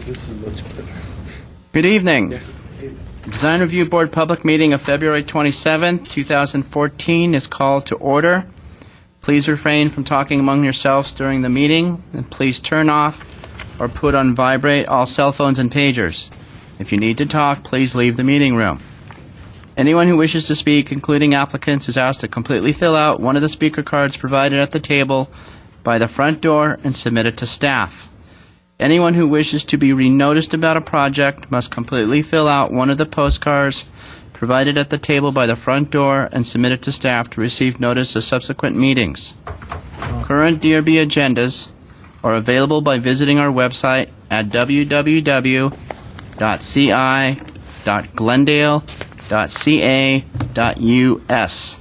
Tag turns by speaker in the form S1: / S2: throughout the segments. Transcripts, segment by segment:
S1: This is much better.
S2: Good evening. Design Review Board public meeting of February 27th, 2014 is called to order. Please refrain from talking among yourselves during the meeting, and please turn off or put on vibrate all cell phones and pagers. If you need to talk, please leave the meeting room. Anyone who wishes to speak, including applicants, is asked to completely fill out one of the speaker cards provided at the table by the front door and submit it to staff. Anyone who wishes to be renoticed about a project must completely fill out one of the postcards provided at the table by the front door and submit it to staff to receive notice of subsequent meetings. Current DRB agendas are available by visiting our website at www.ci.glendale.ca.us.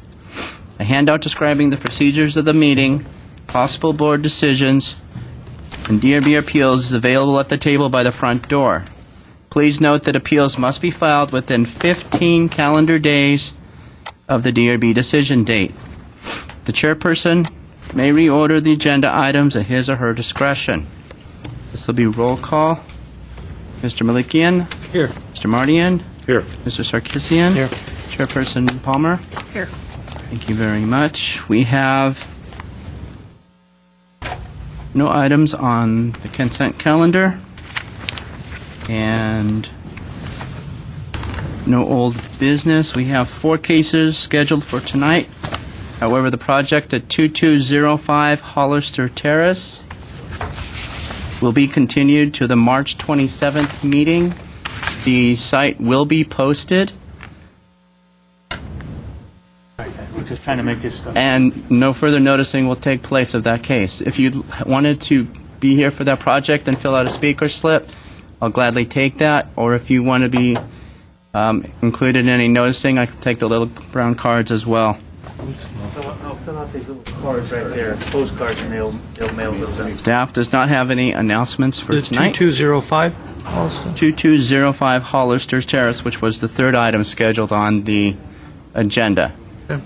S2: A handout describing the procedures of the meeting, possible board decisions, and DRB appeals is available at the table by the front door. Please note that appeals must be filed within 15 calendar days of the DRB decision date. The chairperson may reorder the agenda items at his or her discretion. This will be roll call. Mr. Malikian?
S1: Here.
S2: Mr. Mardian?
S1: Here.
S2: Mr. Sarkisian?
S1: Here.
S2: Chairperson Palmer?
S3: Here.
S2: Thank you very much. We have no items on the consent calendar and no old business. We have 4 cases scheduled for tonight. However, the project at 2205 Hollister Terrace will be continued to the March 27th meeting. The site will be posted.
S1: We're just trying to make this stuff.
S2: And no further noticing will take place of that case. If you wanted to be here for that project and fill out a speaker slip, I'll gladly take that. Or if you want to be included in any noticing, I can take the little brown cards as well.
S1: I'll fill out these little cards right there, postcards, and they'll mail those out.
S2: Staff does not have any announcements for tonight.
S4: 2205
S2: 2205 Hollister Terrace, which was the third item scheduled on the agenda.
S4: Okay.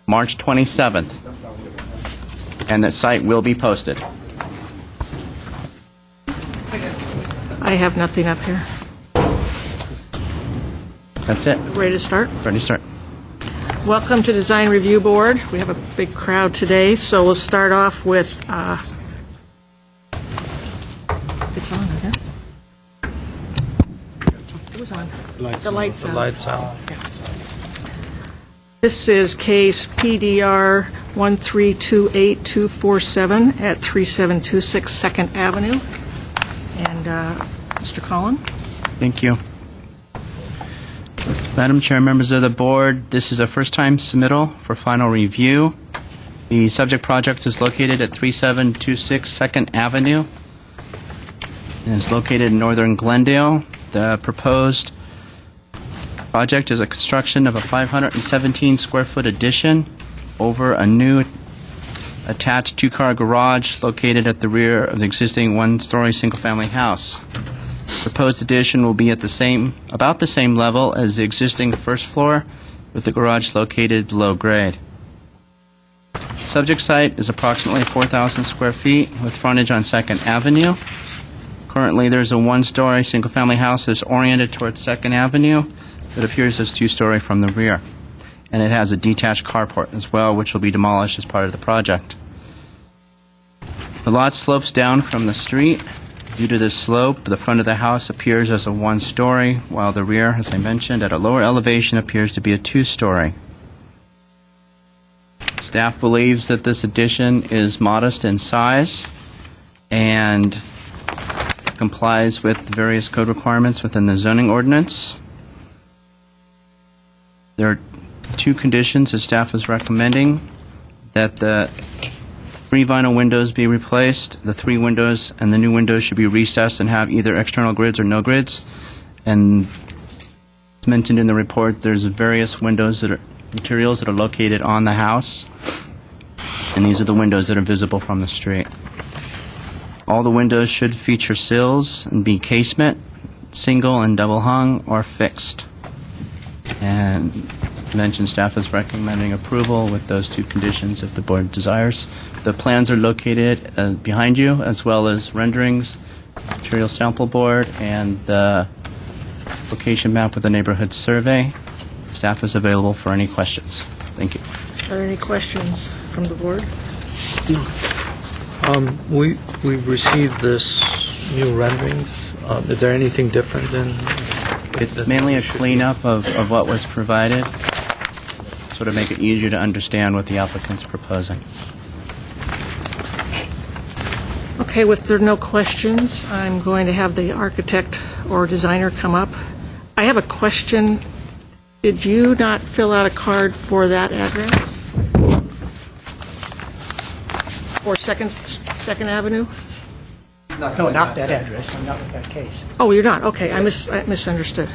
S2: March 27th. And the site will be posted.
S3: I have nothing up here.
S2: That's it.
S3: Ready to start?
S2: Ready to start.
S3: Welcome to Design Review Board. We have a big crowd today, so we'll start off with, it's on, isn't it? It was on. The lights on.
S4: Lights out.
S3: This is case PDR 1328247 at 3726 2nd Avenue. And Mr. Collin?
S2: Thank you. Madam Chair, members of the board, this is a first-time submittal for final review. The subject project is located at 3726 2nd Avenue and is located in northern Glendale. The proposed project is a construction of a 517-square-foot addition over a new attached 2-car garage located at the rear of the existing 1-story single-family house. Proposed addition will be at about the same level as the existing first floor, with the garage located below grade. Subject site is approximately 4,000 square feet with frontage on 2nd Avenue. Currently, there's a 1-story single-family house that's oriented towards 2nd Avenue that appears as 2-story from the rear. And it has a detached carport as well, which will be demolished as part of the project. The lot slopes down from the street. Due to this slope, the front of the house appears as a 1-story, while the rear, as I mentioned, at a lower elevation appears to be a 2-story. Staff believes that this addition is modest in size and complies with the various code requirements within the zoning ordinance. There are 2 conditions that staff is recommending: that the 3 vinyl windows be replaced, the 3 windows and the new windows should be recessed and have either external grids or no grids. And as mentioned in the report, there's various materials that are located on the house, and these are the windows that are visible from the street. All the windows should feature sills and be casement, single and double hung, or fixed. And mentioned staff is recommending approval with those 2 conditions if the board desires. The plans are located behind you, as well as renderings, material sample board and the location map with the neighborhood survey. Staff is available for any questions. Thank you.
S3: Are there any questions from the board?
S4: We've received this new renderings. Is there anything different than?
S2: It's mainly a cleanup of what was provided, sort of make it easier to understand what the applicant's proposing.
S3: Okay, with there are no questions, I'm going to have the architect or designer come up. I have a question. Did you not fill out a card for that address? Or Second Avenue?
S5: No, not that address. I'm not with that case.
S3: Oh, you're not? Okay, I misunderstood.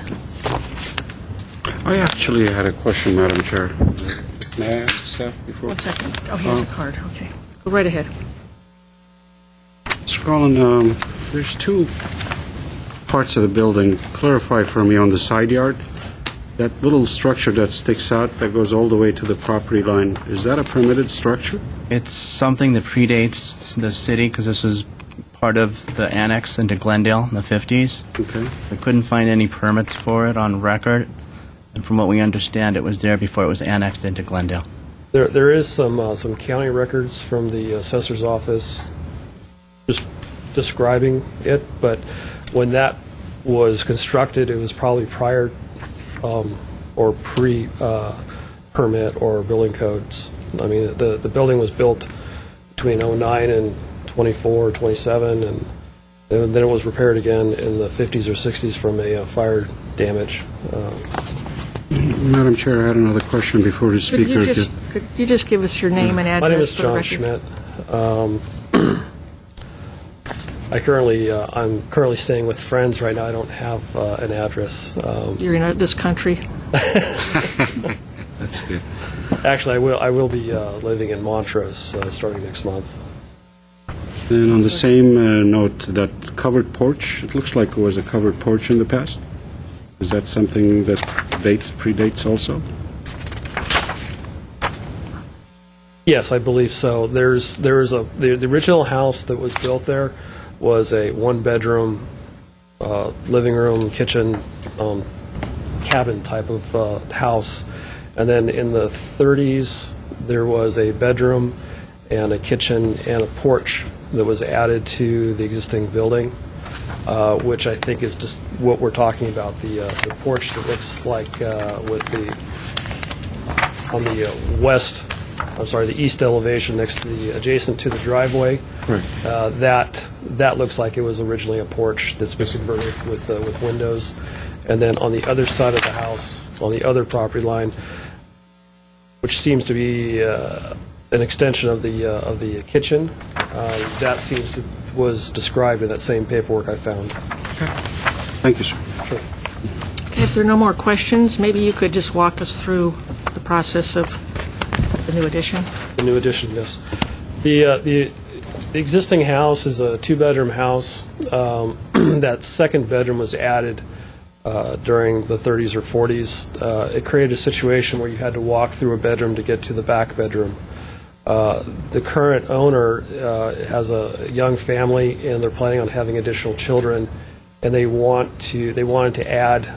S6: I actually had a question, Madam Chair. May I ask that before?
S3: 1 second. Oh, he has a card. Okay. Go right ahead.
S6: Scrolling, there's two parts of the building. Clarify for me on the side yard. That little structure that sticks out that goes all the way to the property line, is that a permitted structure?
S2: It's something that predates the city because this is part of the annex into Glendale in the 50s.
S6: Okay.
S2: We couldn't find any permits for it on record, and from what we understand, it was there before it was annexed into Glendale.
S7: There is some county records from the assessor's office just describing it, but when that was constructed, it was probably prior or pre-permit or building codes. I mean, the building was built between 09 and 24 or 27, and then it was repaired again in the 50s or 60s from a fire damage.
S6: Madam Chair, I had another question before the speaker.
S3: Could you just give us your name and address?
S7: My name is
S3: for the
S7: John
S3: record?
S7: Schmidt. I'm currently staying with friends right now. I don't have an address.
S3: You're in this country.
S6: That's good.
S7: Actually, I will be living in Montrose starting next month.
S6: And on the same note, that covered porch, it looks like it was a covered porch in the past. Is that something that predates also?
S7: Yes, I believe so. The original house that was built there was a one-bedroom, living room, kitchen, cabin type of house. And then in the 30s, there was a bedroom and a kitchen and a porch that was added to the existing building, which I think is just what we're talking about, the porch that looks like on the the east elevation next to adjacent to the driveway.
S6: Right.
S7: That looks like it was originally a porch that's been converted with windows. And then on the other side of the house, on the other property line, which seems to be an extension of the kitchen, that was described in that same paperwork I found.
S6: Thank you, sir.
S7: Sure.
S3: Okay, if there are no more questions, maybe you could just walk us through the process of the new addition.
S7: The new addition, yes. The existing house is a two-bedroom house. That second bedroom was added during the 30s or 40s. It created a situation where you had to walk through a bedroom to get to the back bedroom. The current owner has a young family, and they're planning on having additional children, and they wanted to add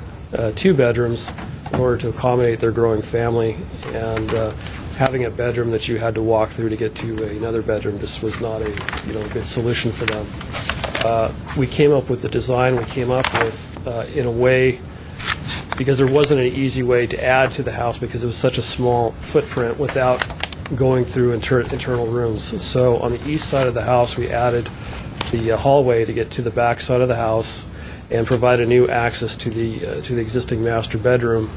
S7: two bedrooms in order to accommodate their growing family. And having a bedroom that you had to walk through to get to another bedroom just was not a good solution for them. We came up with the design we came up with in a way, because there wasn't an easy way to add to the house because it was such a small footprint without going through internal rooms. So on the east side of the house, we added the hallway to get to the back side of the house and provide a new access to the existing master bedroom.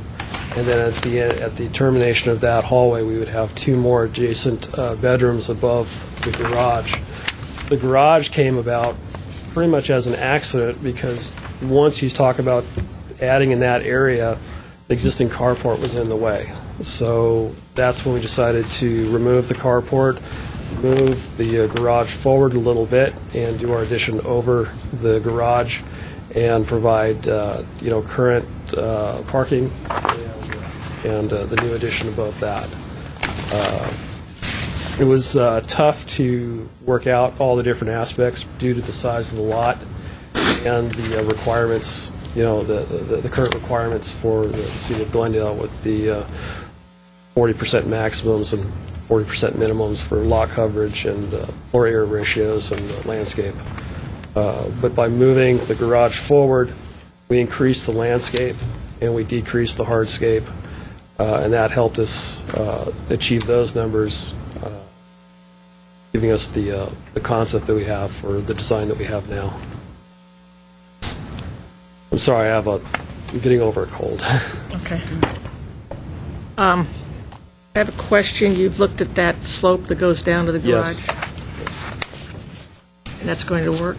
S7: And then at the termination of that hallway, we would have two more adjacent bedrooms above the garage. The garage came about pretty much as an accident because once you talk about adding in that area, the existing carport was in the way. So that's when we decided to remove the carport, move the garage forward a little bit, and do our addition over the garage and provide current parking and the new addition above that. It was tough to work out all the different aspects due to the size of the lot and the requirements, the current requirements for the city of Glendale with the 40% maximums and 40% minimums for lot coverage and floor area ratios and landscape. But by moving the garage forward, we increased the landscape and we decreased the hardscape, and that helped us achieve those numbers, giving us the concept that we have for the design that we have now. I'm sorry, I'm getting over a cold.
S3: Okay. I have a question. You've looked at that slope that goes down to the garage?
S7: Yes.
S3: And that's going to work?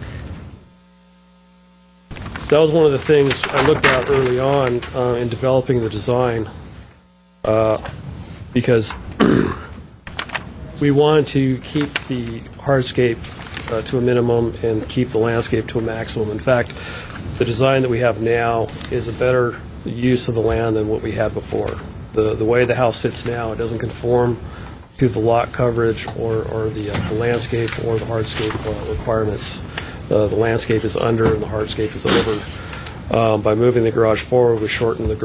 S7: That was one of the things I looked at early on in developing the design, because we wanted to keep the hardscape to a minimum and keep the landscape to a maximum. In fact, the design that we have now is a better use of the land than what we had before. The way the house sits now, it doesn't conform to the lot coverage or the landscape or the hardscape requirements. The landscape is under and the hardscape is over. By moving the garage forward, we shortened the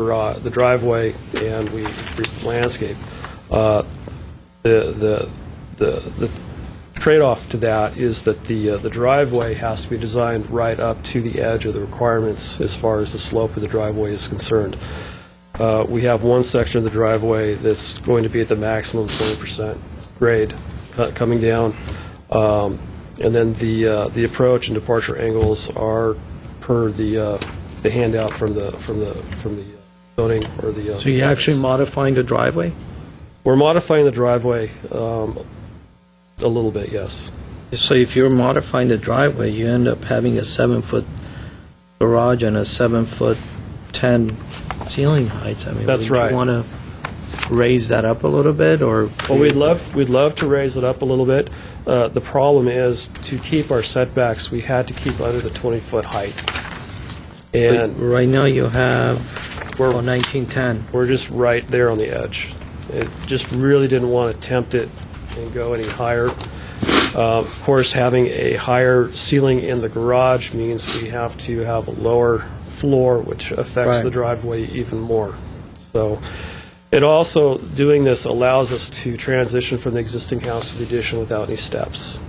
S7: driveway and we increased the landscape. The trade-off to that is that the driveway has to be designed right up to the edge of the requirements as far as the slope of the driveway is concerned. We have one section of the driveway that's going to be at the maximum 20% grade coming down, and then the approach and departure angles are per the handout from the zoning or the.
S4: So you're actually modifying the driveway?
S7: We're modifying the driveway a little bit, yes.
S4: So if you're modifying the driveway, you end up having a 7-foot garage and a 7'10" ceiling heights. I mean,
S7: That's
S4: would
S7: right.
S4: you want to raise that up a little bit, or?
S7: Well, we'd love to raise it up a little bit. The problem is, to keep our setbacks, we had to keep under the 20-foot height. And
S4: Right now you have,
S7: We're-
S4: 1910.
S7: we're just right there on the edge. It just really didn't want to tempt it and go any higher. Of course, having a higher ceiling in the garage means we have to have a lower floor, which affects
S4: Right.
S7: the driveway even more. So it also, doing this allows us to transition from the existing house to the addition without any steps,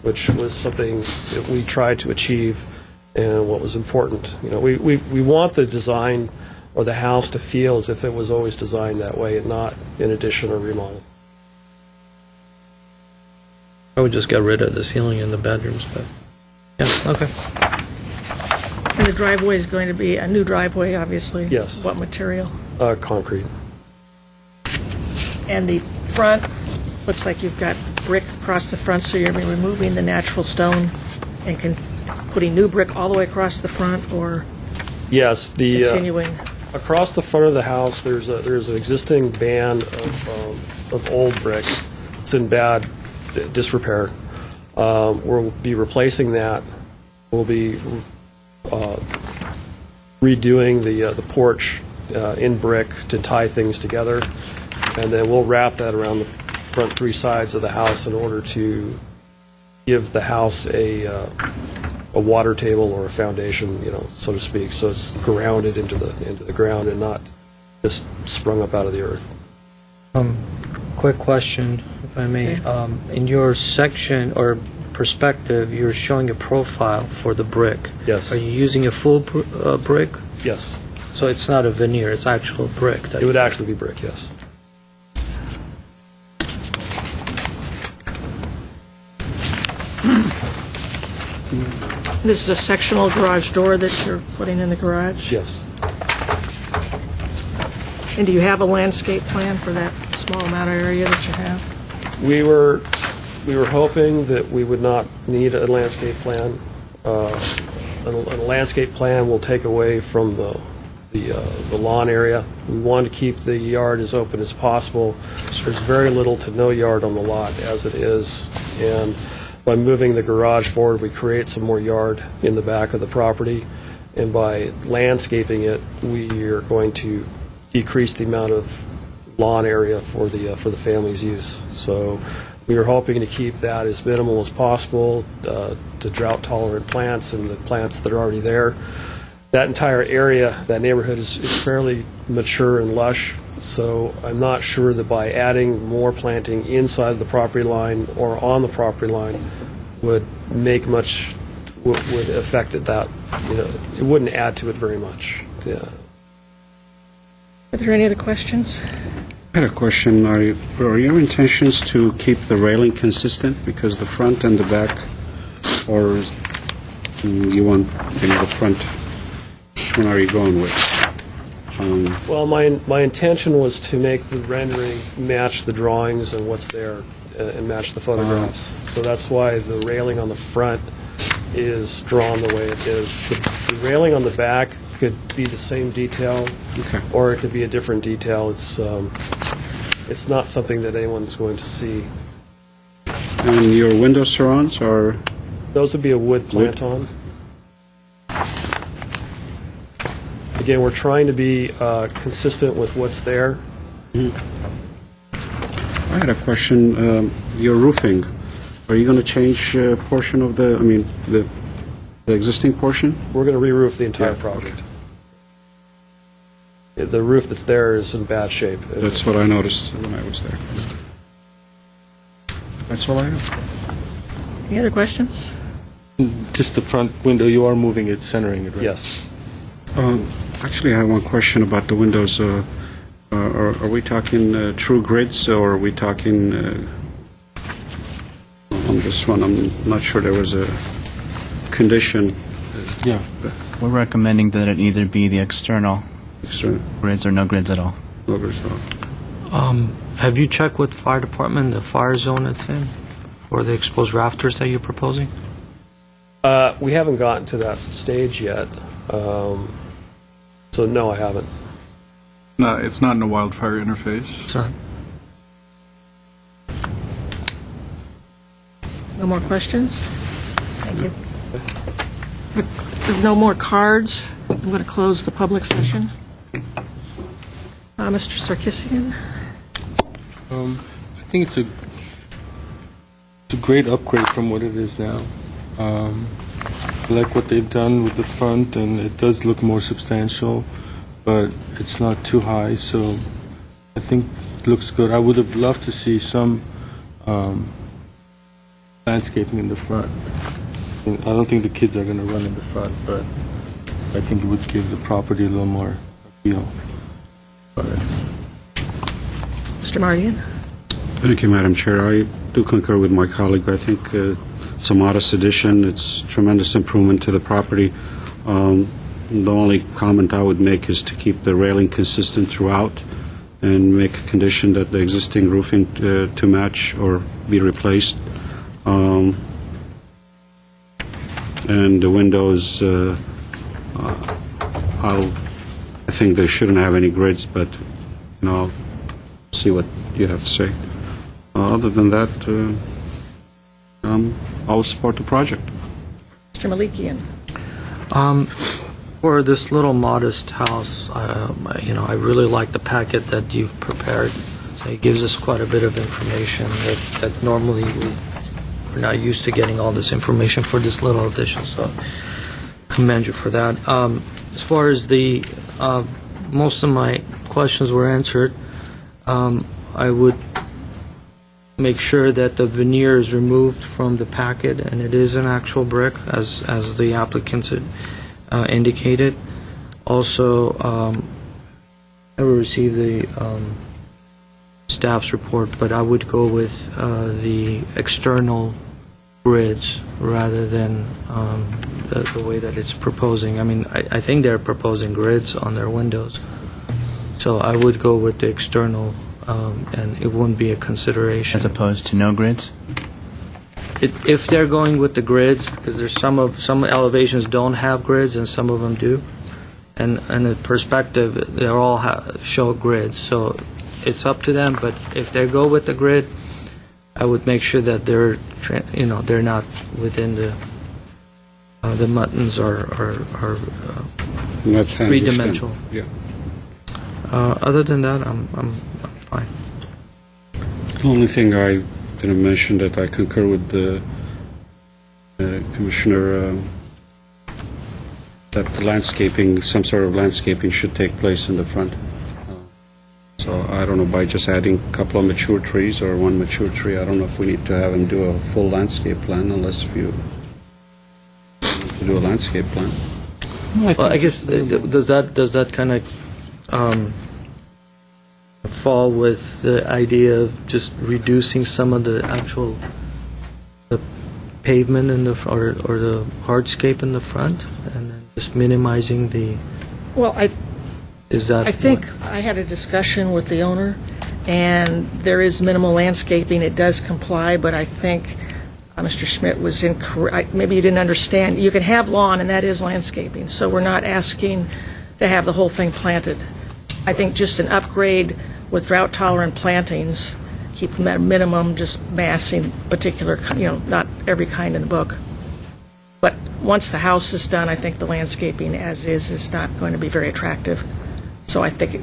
S7: which was something that we tried to achieve and what was important. We want the design or the house to feel as if it was always designed that way and not in addition or remodel.
S4: I would just get rid of the ceiling in the bedrooms, but, yeah, okay.
S3: And the driveway is going to be a new driveway, obviously?
S7: Yes.
S3: What material?
S7: Concrete.
S3: And the front, looks like you've got brick across the front, so you're removing the natural stone and putting new brick all the way across the front, or
S7: Yes, the
S3: continuing?
S7: across the front of the house, there's an existing band of old brick. It's in bad disrepair. We'll be replacing that. We'll be redoing the porch in brick to tie things together, and then we'll wrap that around the front three sides of the house in order to give the house a water table or a foundation, so to speak, so it's grounded into the ground and not just sprung up out of the earth.
S4: Quick question, if I may. In your section or perspective, you're showing a profile for the brick.
S7: Yes.
S4: Are you using a full brick?
S7: Yes,
S4: So it's not a veneer, it's actual brick?
S7: it would actually be brick, yes.
S3: This is a sectional garage door that you're putting in the garage?
S7: Yes.
S3: And do you have a landscape plan for that small amount of area that you have?
S7: We were hoping that we would not need a landscape plan. A landscape plan will take away from the lawn area. We want to keep the yard as open as possible. There's very little to no yard on the lot as it is, and by moving the garage forward, we create some more yard in the back of the property, and by landscaping it, we are going to decrease the amount of lawn area for the family's use. So We were hoping to keep that as minimal as possible to drought-tolerant plants and the plants that are already there. That entire area, that neighborhood is fairly mature and lush, so I'm not sure that by adding more planting inside the property line or on the property line would make much, would affect it that, it wouldn't add to it very much. Yeah.
S3: Are there any other questions?
S6: I had a question. Are your intentions to keep the railing consistent? Because the front and the back, or you want the front? Which one are you going with?
S7: Well, my intention was to make the rendering match the drawings and what's there and match the photographs. So that's why the railing on the front is drawn the way it is. The railing on the back could be the same detail,
S6: Okay.
S7: or it could be a different detail. It's not something that anyone's going to see.
S6: And your window surrounds are?
S7: Those would be a wood plant-on. Again, we're trying to be consistent with what's there.
S6: I had a question. Your roofing, are you going to change a portion of the existing portion?
S7: We're going to re-roof the entire
S6: Yeah,
S7: project. The roof that's there is in bad shape.
S6: That's what I noticed when I was there. That's all I have.
S3: Any other questions?
S8: Just the front window, you are moving it, centering it, right?
S7: Yes.
S6: Actually, I have one question about the windows. Are we talking true grids, or are we talking on this one? I'm not sure there was a condition.
S8: Yeah.
S2: We're recommending that it either be the external
S6: Extra
S2: grids or no grids at all.
S6: lookers.
S4: Have you checked with fire department, the fire zone it's in, for the exposed rafters that you're proposing?
S7: We haven't gotten to that stage yet. So no, I haven't.
S9: No, it's not in a wildfire interface.
S4: It's not.
S3: No more questions? Thank you. If there's no more cards, I'm going to close the public session. Mr. Sarkisian?
S8: I think it's a great upgrade from what it is now. I like what they've done with the front, and it does look more substantial, but it's not too high, so I think it looks good. I would have loved to see some landscaping in the front. I don't think the kids are going to run in the front, but I think it would give the property a little more appeal.
S3: Mr. Mardian?
S6: Thank you, Madam Chair. I do concur with my colleague. I think it's a modest addition. It's tremendous improvement to the property. The only comment I would make is to keep the railing consistent throughout and make a condition that the existing roofing to match or be replaced. And the windows, I think they shouldn't have any grids, but I'll see what you have to say. Other than that, I'll support the project.
S3: Mr. Malikian?
S4: For this little modest house, I really like the packet that you've prepared. So it gives us quite a bit of information that normally we're not used to getting all this information for this little addition. So commend you for that. As far as the most of my questions were answered, I would make sure that the veneer is removed from the packet and it is an actual brick, as the applicants had indicated. Also, I will receive the staff's report, but I would go with the external grids rather than the way that it's proposing. I mean, I think they're proposing grids on their windows, so I would go with the external, and it wouldn't be a consideration.
S2: As opposed to no grids?
S4: If they're going with the grids, because there's some elevations don't have grids and some of them do, and the perspective, they all show grids, so it's up to them. But if they go with the grid, I would make sure that they're not within the buttons are
S6: That's handy.
S4: three-dimensional.
S6: Yeah.
S4: Other than that, I'm fine.
S6: The only thing I going to mention that I concur with the Commissioner that the landscaping, some sort of landscaping should take place in the front. So I don't know, by just adding a couple of mature trees or one mature tree, I don't know if we need to have him do a full landscape plan unless if you need to do a landscape plan.
S4: Well, I guess, does that kind of fall with the idea of just reducing some of the actual the pavement in the or the hardscape in the front, and then just minimizing the?
S3: Well,
S4: Is that?
S3: I think I had a discussion with the owner, and there is minimal landscaping. It does comply, but I think Mr. Schmidt was incorrect. Maybe you didn't understand. You can have lawn, and that is landscaping, so we're not asking to have the whole thing planted. I think just an upgrade with drought-tolerant plantings, keep them at a minimum, just massing particular, not every kind in the book. But once the house is done, I think the landscaping as is not going to be very attractive. So I think it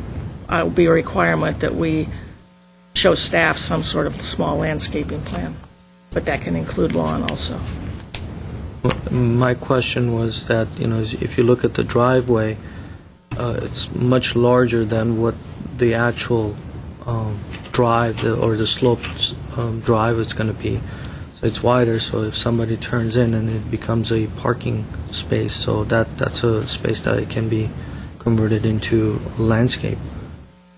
S3: will be a requirement that we show staff some sort of small landscaping plan, but that can include lawn also.
S4: My question was that, if you look at the driveway, it's much larger than what the actual drive or the sloped drive is going to be. So it's wider, so if somebody turns in and it becomes a parking space, so that's a space that it can be converted into landscape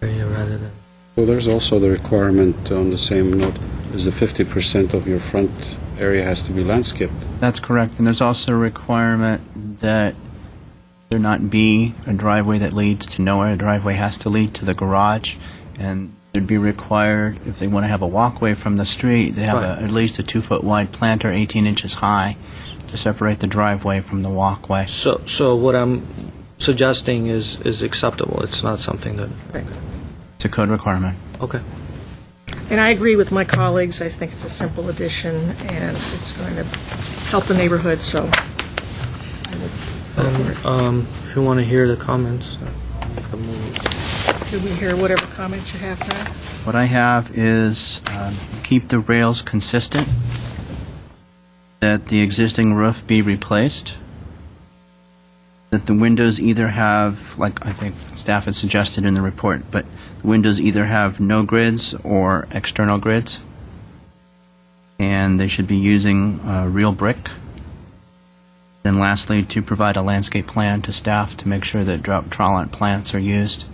S4: area rather than...
S6: Well, there's also the requirement on the same note, is the 50% of your front area has to be landscaped.
S2: That's correct. And there's also a requirement that there not be a driveway that leads to nowhere. A driveway has to lead to the garage, and it'd be required, if they want to have a walkway from the street, they have
S4: Right.
S2: at least a 2-foot wide planter, 18 inches high, to separate the driveway from the walkway.
S4: So what I'm suggesting is acceptable. It's not something that...
S2: It's a code requirement.
S4: Okay.
S3: And I agree with my colleagues. I think it's a simple addition, and it's going to help the neighborhood, so I would vote for it.
S4: If you want to hear the comments,
S3: Did we hear whatever comments you have, Brad?
S2: What I have is keep the rails consistent, that the existing roof be replaced, that the windows either have, like I think staff had suggested in the report, but the windows either have no grids or external grids, and they should be using real brick. Then lastly, to provide a landscape plan to staff to make sure that drought-tolerant plants are used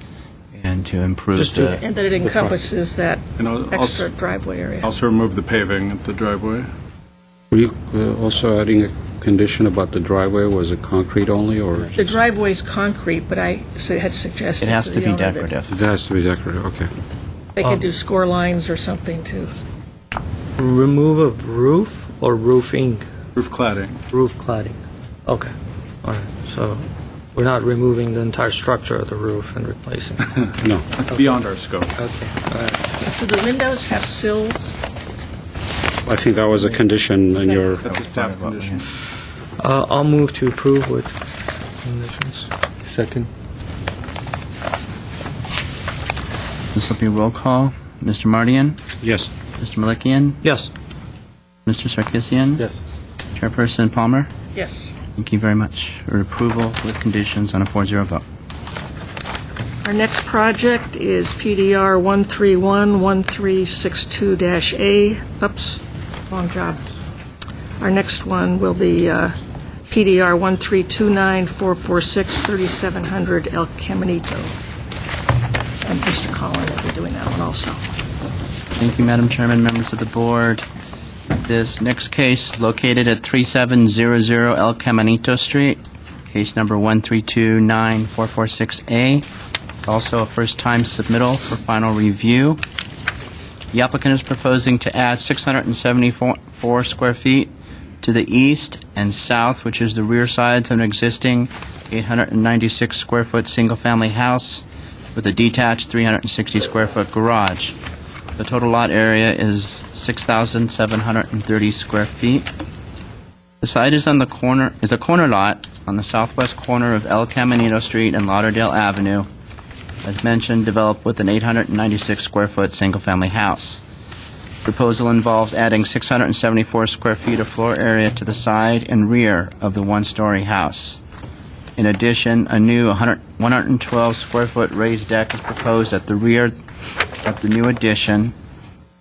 S2: and to improve
S3: And that it encompasses that
S9: And
S3: extra driveway area.
S9: Also remove the paving at the driveway.
S6: Were you also adding a condition about the driveway? Was it concrete only, or?
S3: The driveway's concrete, but I had suggested
S2: It has
S3: to
S2: to
S3: the
S2: be
S3: owner that
S2: decorative.
S6: It has to be decorative, okay.
S3: they could do score lines or something to...
S4: remove of roof or roofing,
S9: Roof cladding.
S4: roof cladding. Okay. All right. So we're not removing the entire structure of the roof and replacing it.
S6: No.
S9: That's beyond our scope.
S4: Okay. All right.
S3: Do the windows have sills?
S6: I think that was a condition in your...
S9: That's a staff condition.
S4: I'll move to approve with conditions.
S8: Second.
S2: This will be roll call. Mr. Mardian?
S6: Yes.
S2: Mr. Malikian?
S4: Yes.
S2: Mr. Sarkisian?
S8: Yes.
S2: Chairperson Palmer?
S3: Yes.
S2: Thank you very much for approval with conditions on a 4-0 vote.
S3: Our next project is PDR 1311362-A. Oops, wrong job. Our next one will be PDR 1329446-3700 El Caminito. And Mr. Collin will be doing that one also.
S2: Thank you, Madam Chairman, members of the board. This next case is located at 3700 El Caminito Street, case number 1329446A. Also a first-time submittal for final review. The applicant is proposing to add 674 square feet to the east and south, which is the rear sides of an existing 896 square foot single-family house with a detached 360 square foot garage. The total lot area is 6,730 square feet. The site is a corner lot on the southwest corner of El Caminito Street and Lauderdale Avenue. As mentioned, developed with an 896 square foot single family house. Proposal involves adding 674 square feet of floor area to the side and rear of the one-story house. In addition, a new 112 square foot raised deck is proposed at the rear of the new addition,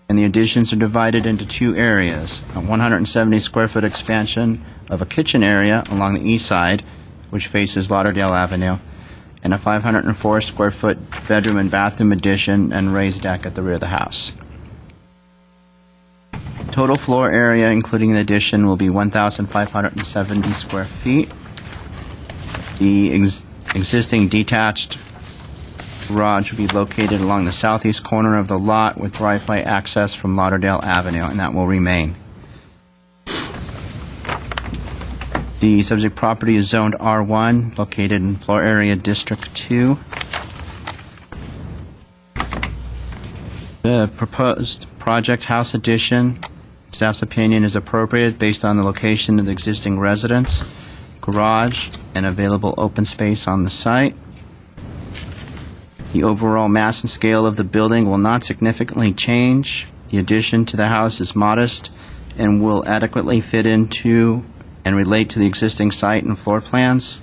S2: and the additions are divided into two areas: a 170 square foot expansion of a kitchen area along the east side, which faces Lauderdale Avenue, and a 504 square foot bedroom and bathroom addition and raised deck at the rear of the house. Total floor area, including the addition, will be 1,570 square feet. The existing detached garage will be located along the southeast corner of the lot with driveway access from Lauderdale Avenue, and that will remain. The subject property is zoned R1, located in floor area District 2. The proposed project house addition, staff's opinion, is appropriate based on the location of the existing residence, garage, and available open space on the site. The overall mass and scale of the building will not significantly change. The addition to the house is modest and will adequately fit into and relate to the existing site and floor plans.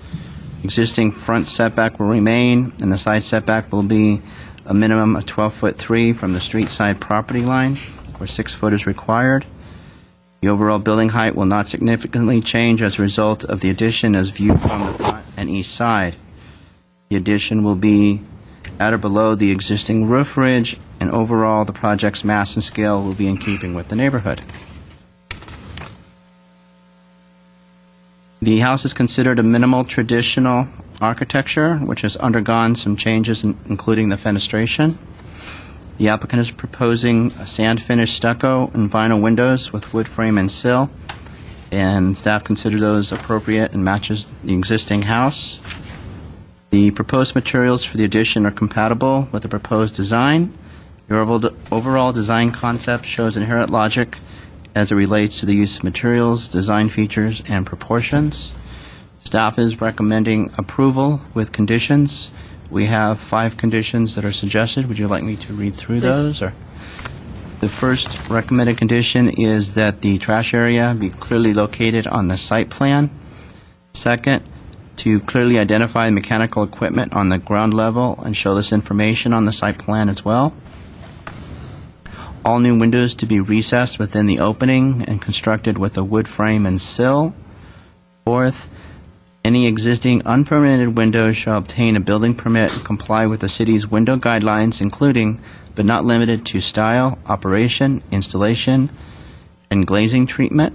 S2: Existing front setback will remain, and the side setback will be a minimum of 12'3" from the street side property line, where 6 foot is required. The overall building height will not significantly change as a result of the addition as viewed from the front and east side. The addition will be at or below the existing roof ridge, and overall the project's mass and scale will be in keeping with the neighborhood. The house is considered a minimal traditional architecture, which has undergone some changes, including the fenestration. The applicant is proposing a sand-finished stucco and vinyl windows with wood frame and sill, and staff consider those appropriate and matches the existing house. The proposed materials for the addition are compatible with the proposed design. The overall design concept shows inherent logic as it relates to the use of materials, design features, and proportions. Staff is recommending approval with conditions. We have 5 conditions that are suggested. Would you like me to read through those? Or? The first recommended condition is that the trash area be clearly located on the site plan. Second, to clearly identify mechanical equipment on the ground level and show this information on the site plan as well. All new windows to be recessed within the opening and constructed with a wood frame and sill. Fourth, any existing unpermitted windows shall obtain a building permit and comply with the city's window guidelines, including, but not limited to, style, operation, installation, and glazing treatment.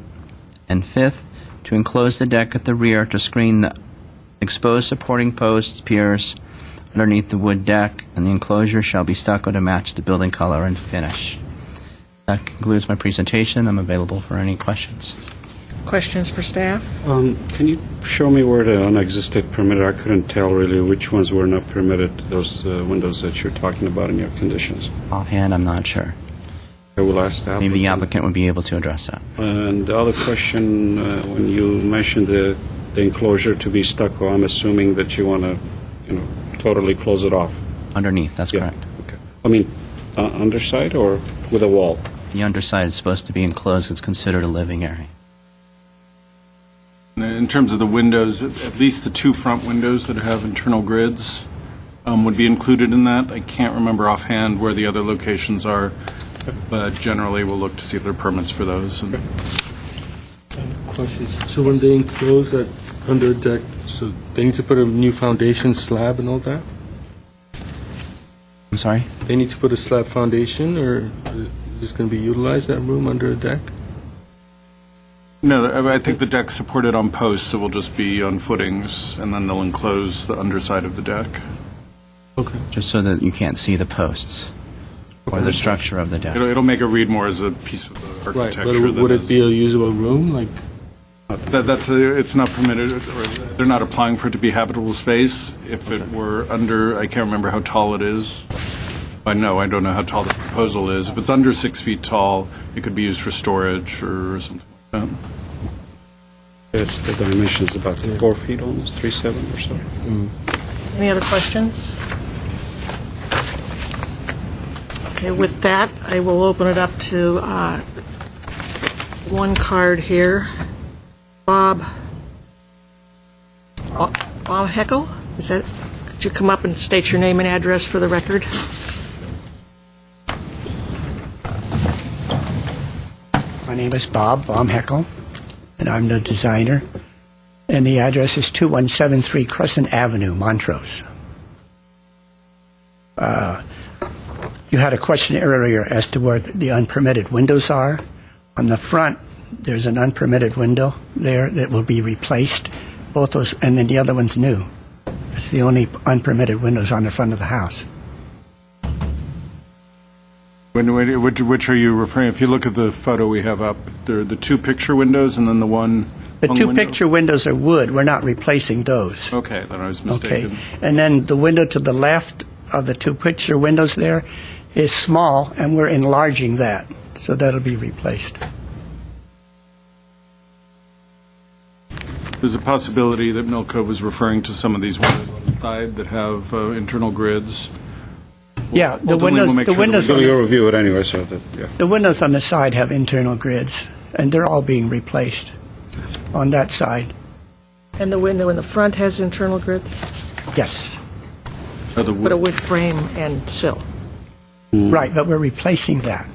S2: And fifth, to enclose the deck at the rear to screen the exposed supporting posts, piers underneath the wood deck, and the enclosure shall be stucco to match the building color and finish. That concludes my presentation. I'm available for any questions.
S3: Questions for staff?
S6: Can you show me where the unexisted permitted? I couldn't tell really which ones were not permitted, those windows that you're talking about in your conditions.
S2: Offhand, I'm not sure.
S6: I will ask the
S2: Maybe the applicant would be able to address that.
S6: And the other question, when you mentioned the enclosure to be stucco, I'm assuming that you want to, totally close it off.
S2: Underneath, that's correct.
S6: Okay. I mean, underside or with a wall?
S2: The underside is supposed to be enclosed. It's considered a living area.
S9: In terms of the windows, at least the 2 front windows that have internal grids would be included in that. I can't remember offhand where the other locations are, but generally we'll look to see if there are permits for those. And
S8: Questions? So when they enclose that under a deck, so they need to put a new foundation slab and all that?
S2: I'm sorry?
S8: They need to put a slab foundation, or is this going to be utilized, that room under a deck?
S9: No, I think the deck's supported on posts, so we'll just be on footings, and then they'll enclose the underside of the deck.
S8: Okay.
S2: Just so that you can't see the posts or the structure of the deck.
S9: It'll make it read more as a piece of the
S8: Right,
S9: architecture.
S8: but would it be a usable room? Like,
S9: It's not permitted, or they're not applying for it to be habitable space. If it were under, I can't remember how tall it is. I don't know how tall the proposal is. If it's under 6 feet tall, it could be used for storage or something like that.
S6: It's the dimensions about 4 feet, almost 3.7 or so.
S3: Any other questions? Okay, with that, I will open it up to one card here. Bob Heckel? Is that? Could you come up and state your name and address for the record?
S5: My name is Bob Baumheckel, and I'm the designer. And the address is 2173 Crescent Avenue, Montrose. You had a question earlier as to where the unpermitted windows are. On the front, there's an unpermitted window there that will be replaced. Both those, and then the other one's new. It's the only unpermitted windows on the front of the house.
S9: Which are you referring? If you look at the photo we have up, there are the two picture windows and then the one.
S5: The
S9: hung
S5: two
S9: window?
S5: picture windows are wood. We're not replacing those.
S9: Okay, then I was
S5: Okay.
S9: mistaken.
S5: And then the window to the left of the two picture windows there is small, and we're enlarging that, so that'll be replaced.
S9: There's a possibility that Milka was referring to some of these windows on the side that have internal grids.
S5: Yeah, the
S9: Ultimately,
S5: windows,
S9: we'll make
S5: the
S9: sure that
S5: windows,
S6: So
S5: on
S6: you'll
S5: the,
S6: review it anyway, so that, yeah.
S5: the windows on the side have internal grids, and they're all being replaced on that side.
S3: And the window in the front has internal grids,
S5: Yes,
S9: Are the
S3: but a wood frame and sill.
S5: right, but we're replacing that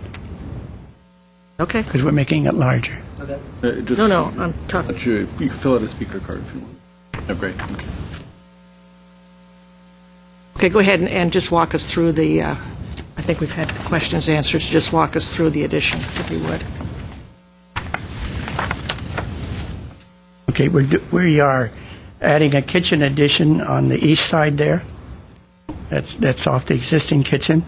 S3: Okay.
S5: because we're making it larger.
S3: No, I'm talking.
S9: You can fill out a speaker card if you want. Oh, great. Okay.
S3: Okay, go ahead and just walk us through the, I think we've had the questions answered, so just walk us through the addition, if you would.
S5: Okay, we are adding a kitchen addition on the east side there. That's off the existing kitchen.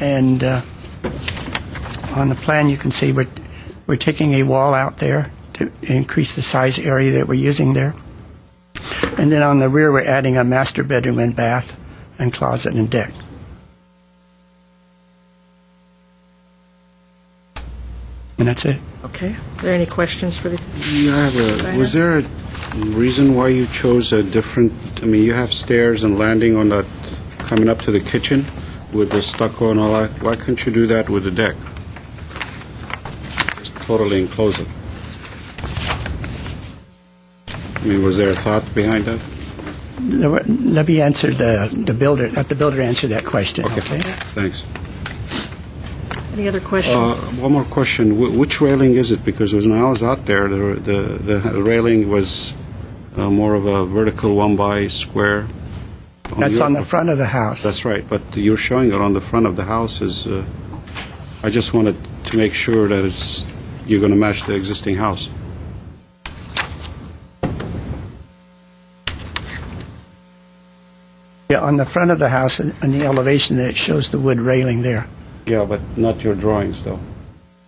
S5: And on the plan, you can see we're taking a wall out there to increase the size area that we're using there. And then on the rear, we're adding a master bedroom and bath and closet and deck. And that's it.
S3: Okay. Are there any questions for the,
S6: Yeah, I have was there a reason why you chose a different, I mean, you have stairs and landing on that, coming up to the kitchen with the stucco and all that. Why couldn't you do that with the deck? Just totally enclose it. I mean, was there a thought behind that?
S5: Let me answer the builder, let the builder answer that question, okay?
S6: Thanks.
S3: any other questions?
S6: One more question. Which railing is it? Because when I was out there, the railing was more of a vertical 1 x square.
S5: That's on the front of the house.
S6: That's right, but you're showing it on the front of the house is, I just wanted to make sure that you're going to match the existing house.
S5: Yeah, on the front of the house, in the elevation, it shows the wood railing there.
S6: Yeah, but not your drawings, though.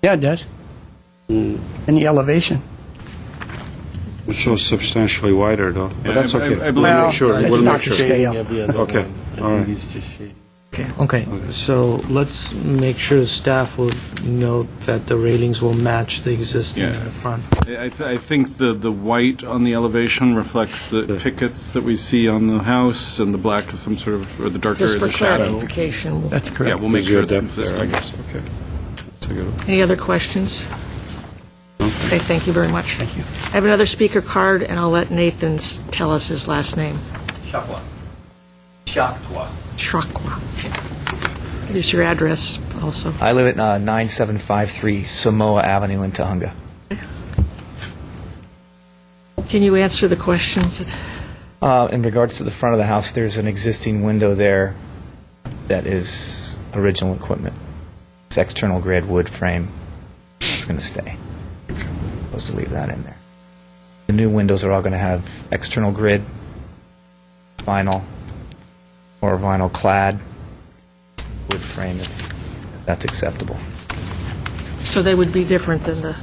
S5: Yeah, it does. In the elevation.
S6: It shows substantially wider, though. But that's okay.
S9: I believe-
S6: We'll
S5: Well,
S6: make sure.
S5: it's
S6: We'll
S5: not
S6: make
S5: to
S6: sure.
S5: scale.
S6: Okay, all right.
S8: He's just shading.
S4: Okay, so let's make sure the staff will note that the railings will match the existing in
S9: Yeah.
S4: the front.
S9: I think the white on the elevation reflects the pickets that we see on the house, and the black is some sort of, or the darker
S3: Just
S9: is
S3: for
S9: a shadow.
S3: clarification.
S5: That's
S9: Yeah,
S5: correct.
S9: we'll make
S6: Is
S9: sure
S6: your
S9: it's
S6: depth there, I
S9: consistent.
S6: guess. Okay. That's a good one.
S3: Any other questions? Okay, thank you very much.
S5: Thank you.
S3: I have another speaker card, and I'll let Nathan tell us his last name.
S10: Shakwa.
S3: Shrakwa. Here's your address also.
S10: I live at 9753 Samoa Avenue in Tahunga.
S3: Can you answer the questions?
S10: In regards to the front of the house, there's an existing window there that is original equipment. It's external grid wood frame. It's going to stay. Supposed to leave that in there. The new windows are all going to have external grid, vinyl, or vinyl clad wood frame if that's acceptable.
S3: So they would be different than the,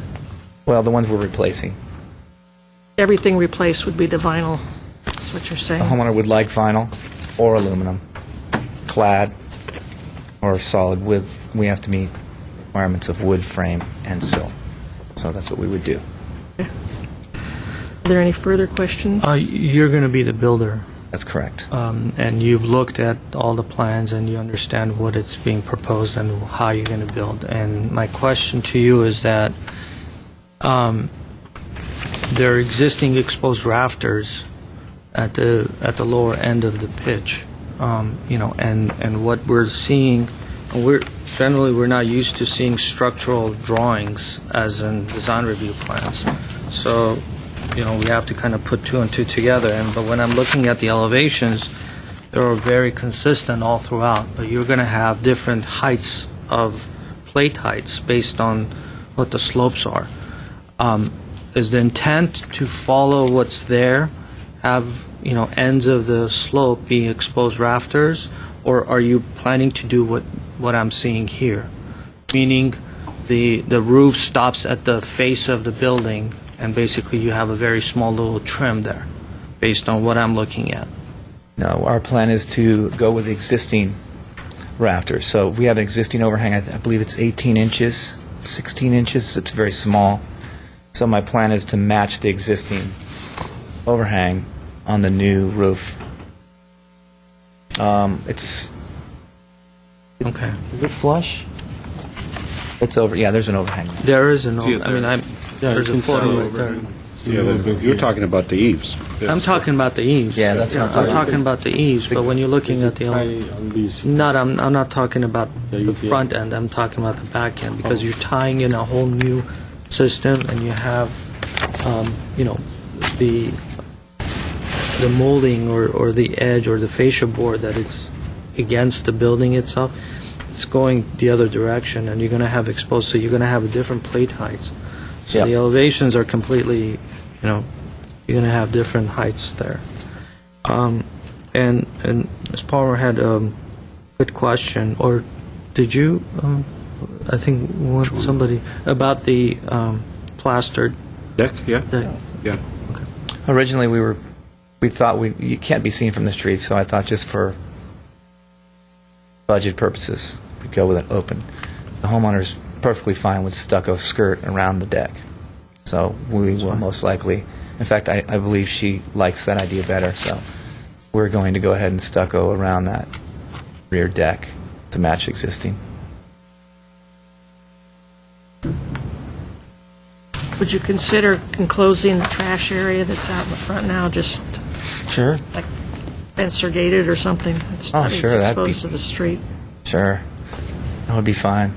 S10: Well, the ones we're replacing.
S3: everything replaced would be the vinyl, that's what you're saying?
S10: The homeowner would like vinyl or aluminum, clad or solid with, we have to meet requirements of wood frame and sill. So that's what we would do.
S3: Are there any further questions?
S4: You're going to be the builder.
S10: That's correct.
S4: And you've looked at all the plans and you understand what it's being proposed and how you're going to build. And my question to you is that there are existing exposed rafters at the lower end of the pitch, and what we're seeing, we're not used to seeing structural drawings as in design review plans. So, we have to kind of put two and two together. But when I'm looking at the elevations, they're very consistent all throughout. But you're going to have different heights of plate heights based on what the slopes are. Is the intent to follow what's there, have ends of the slope be exposed rafters, or are you planning to do what I'm seeing here, meaning the roof stops at the face of the building and basically you have a very small little trim there, based on what I'm looking at?
S10: No, our plan is to go with the existing rafters. So if we have an existing overhang, I believe it's 18 inches, 16 inches. It's very small. So my plan is to match the existing overhang on the new roof. It's...
S4: Okay.
S10: Is it flush? It's over. Yeah, there's an overhang.
S4: There is an.
S9: See it there.
S4: There's a photo right there.
S6: You're talking about the eaves.
S4: I'm talking about the eaves.
S10: Yeah, that's what I'm talking
S4: I'm talking about the eaves. But when you're looking at the I'm not talking about the front end. I'm talking about the back end because you're tying in a whole new system, and you have, the molding or the edge or the fascia board that it's against the building itself. It's going the other direction, and you're going to have exposed. So you're going to have different plate heights. So
S10: Yep.
S4: the elevations are completely, you're going to have different heights there. And Ms. Palmer had a good question, or did you? I think somebody about the plastered
S6: Deck, yeah?
S4: deck.
S6: Yeah.
S10: Originally, we thought you can't be seen from the street, so I thought just for budget purposes, we'd go with an open. The homeowner's perfectly fine with stucco skirt around the deck. So we will most likely, in fact, I believe she likes that idea better, so we're going to go ahead and stucco around that rear deck to match existing.
S3: Would you consider enclosing the trash area that's out in the front now, just
S10: Sure.
S3: like fence or gated or something? It's
S10: Sure, that'd be-
S3: exposed to the street.
S10: Sure. That would be fine.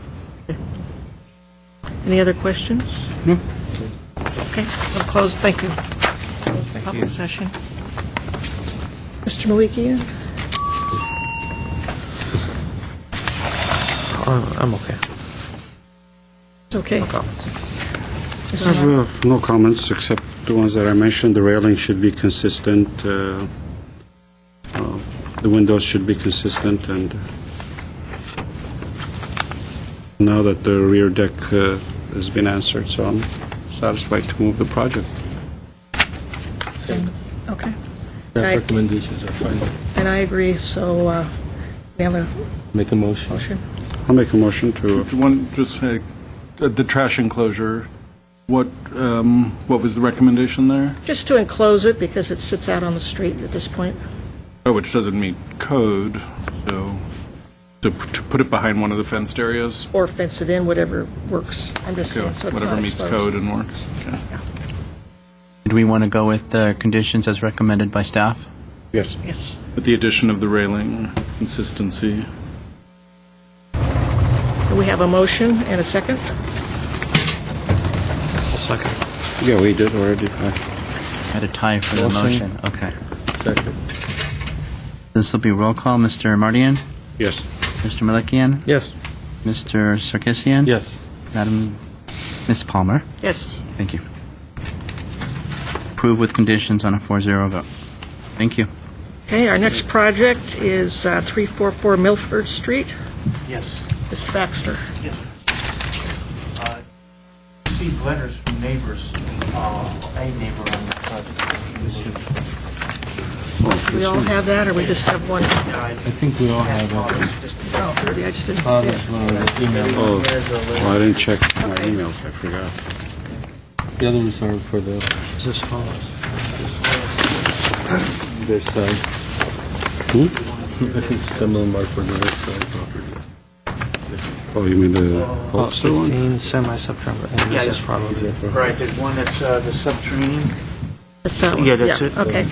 S3: Any other questions?
S6: No.
S3: Okay, we'll close, thank you. Public session. Mr. Malikian?
S4: I'm okay.
S3: It's okay.
S4: No comments.
S3: Mr. Hart?
S6: No comments, except the ones that I mentioned. The railing should be consistent, the windows should be consistent, and now that the rear deck has been answered, so I'm satisfied to move the project.
S3: Okay.
S8: The
S3: I-
S8: recommendations are fine.
S3: And I agree, so we have a
S8: Make a motion.
S3: motion.
S6: I'll make a motion to...
S9: Just say, the trash enclosure, what was the recommendation there?
S3: Just to enclose it because it sits out on the street at this point.
S9: Oh, which doesn't meet code, so to put it behind one of the fenced areas?
S3: Or fence it in, whatever works. I'm just saying, so it's
S9: Whatever
S3: not
S9: meets
S3: exposed.
S9: code and works. Okay.
S2: Do we want to go with the conditions as recommended by staff?
S6: Yes.
S3: Yes.
S9: With the addition of the railing, consistency.
S3: We have a motion and a second.
S4: Second.
S6: Yeah, we did already.
S2: Had a tie for the
S8: Motion.
S2: motion. Okay.
S8: Second.
S2: This will be roll call. Mr. Mardian?
S6: Yes.
S2: Mr. Malikian?
S4: Yes.
S2: Mr. Sarkisian?
S8: Yes.
S2: Ms. Palmer?
S3: Yes.
S2: Thank you. Approve with conditions on a 4-0 vote. Thank you.
S3: Okay, our next project is 344 Milford Street.
S1: Yes.
S3: Mr. Baxter.
S1: Received letters from neighbors, a neighbor on the project.
S3: We all have that, or we just have one?
S8: I think we all have it.
S3: Oh, I just didn't see
S8: That's
S3: it.
S8: one of the emails.
S6: Oh, I didn't check my emails, I forgot.
S8: The others are for the,
S4: Is this Hollis?
S8: their side. Some of them are for the west side property.
S6: Oh, you mean the Holster one?
S4: 15 semi-subterranean, and this is probably...
S2: Right, there's one that's the subterranean.
S3: That's that one.
S2: Yeah, that's it.
S3: Okay.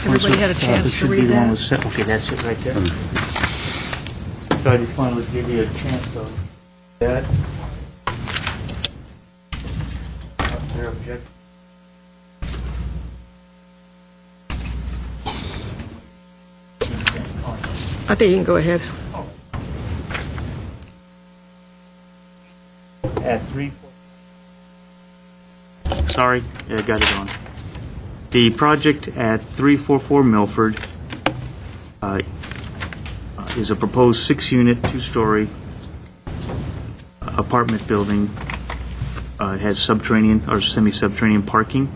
S3: Everybody had a chance to read that?
S2: Okay, that's it right there. So I just wanted to give you a chance to that. Their object.
S3: I think you can go ahead.
S2: At 3. Sorry, I got it on. The project at 344 Milford is a proposed 6-unit, 2-story apartment building. It has subterranean or semi-subterranean parking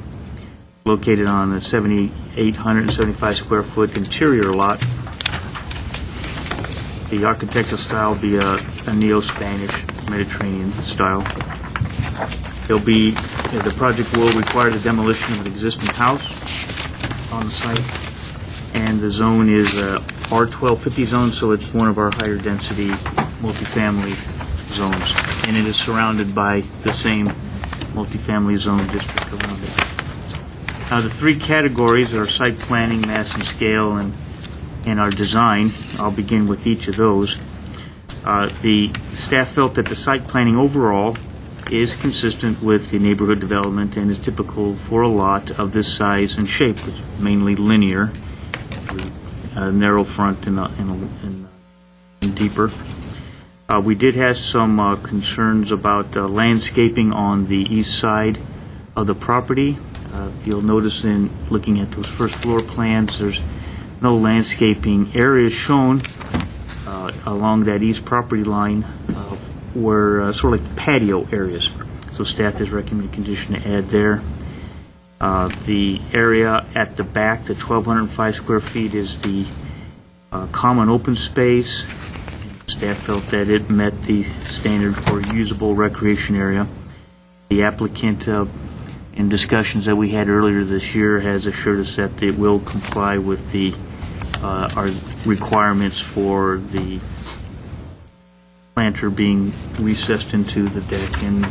S2: located on a 7,875 square foot interior lot. The architectural style will be a neo-Spanish Mediterranean style. The project will require the demolition of an existing house on the site, and the zone is R1250 zone, so it's one of our higher density multifamily zones, and it is surrounded by the same multifamily zone district around it. Now, the 3 categories are site planning, mass and scale, and our design. I'll begin with each of those. The staff felt that the site planning overall is consistent with the neighborhood development and is typical for a lot of this size and shape. It's mainly linear, narrow front and deeper. We did have some concerns about landscaping on the east side of the property. You'll notice in looking at those first floor plans, there's no landscaping areas shown along that east property line were sort of like patio areas. So staff has recommended a condition to add there. The area at the back, the 1,205 square feet, is the common open space. Staff felt that it met the standard for usable recreation area. The applicant, in discussions that we had earlier this year, has assured us that it will comply with our requirements for the planter being recessed into the deck and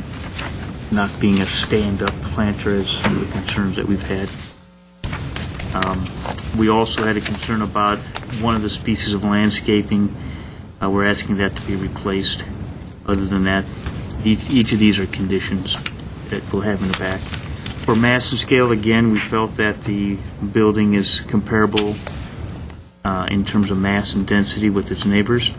S2: not being a stand-up planter as some of the concerns that we've had. We also had a concern about one of the species of landscaping. We're asking that to be replaced. Other than that, each of these are conditions that we'll have in the back. For mass and scale, again, we felt that the building is comparable in terms of mass and density with its neighbors,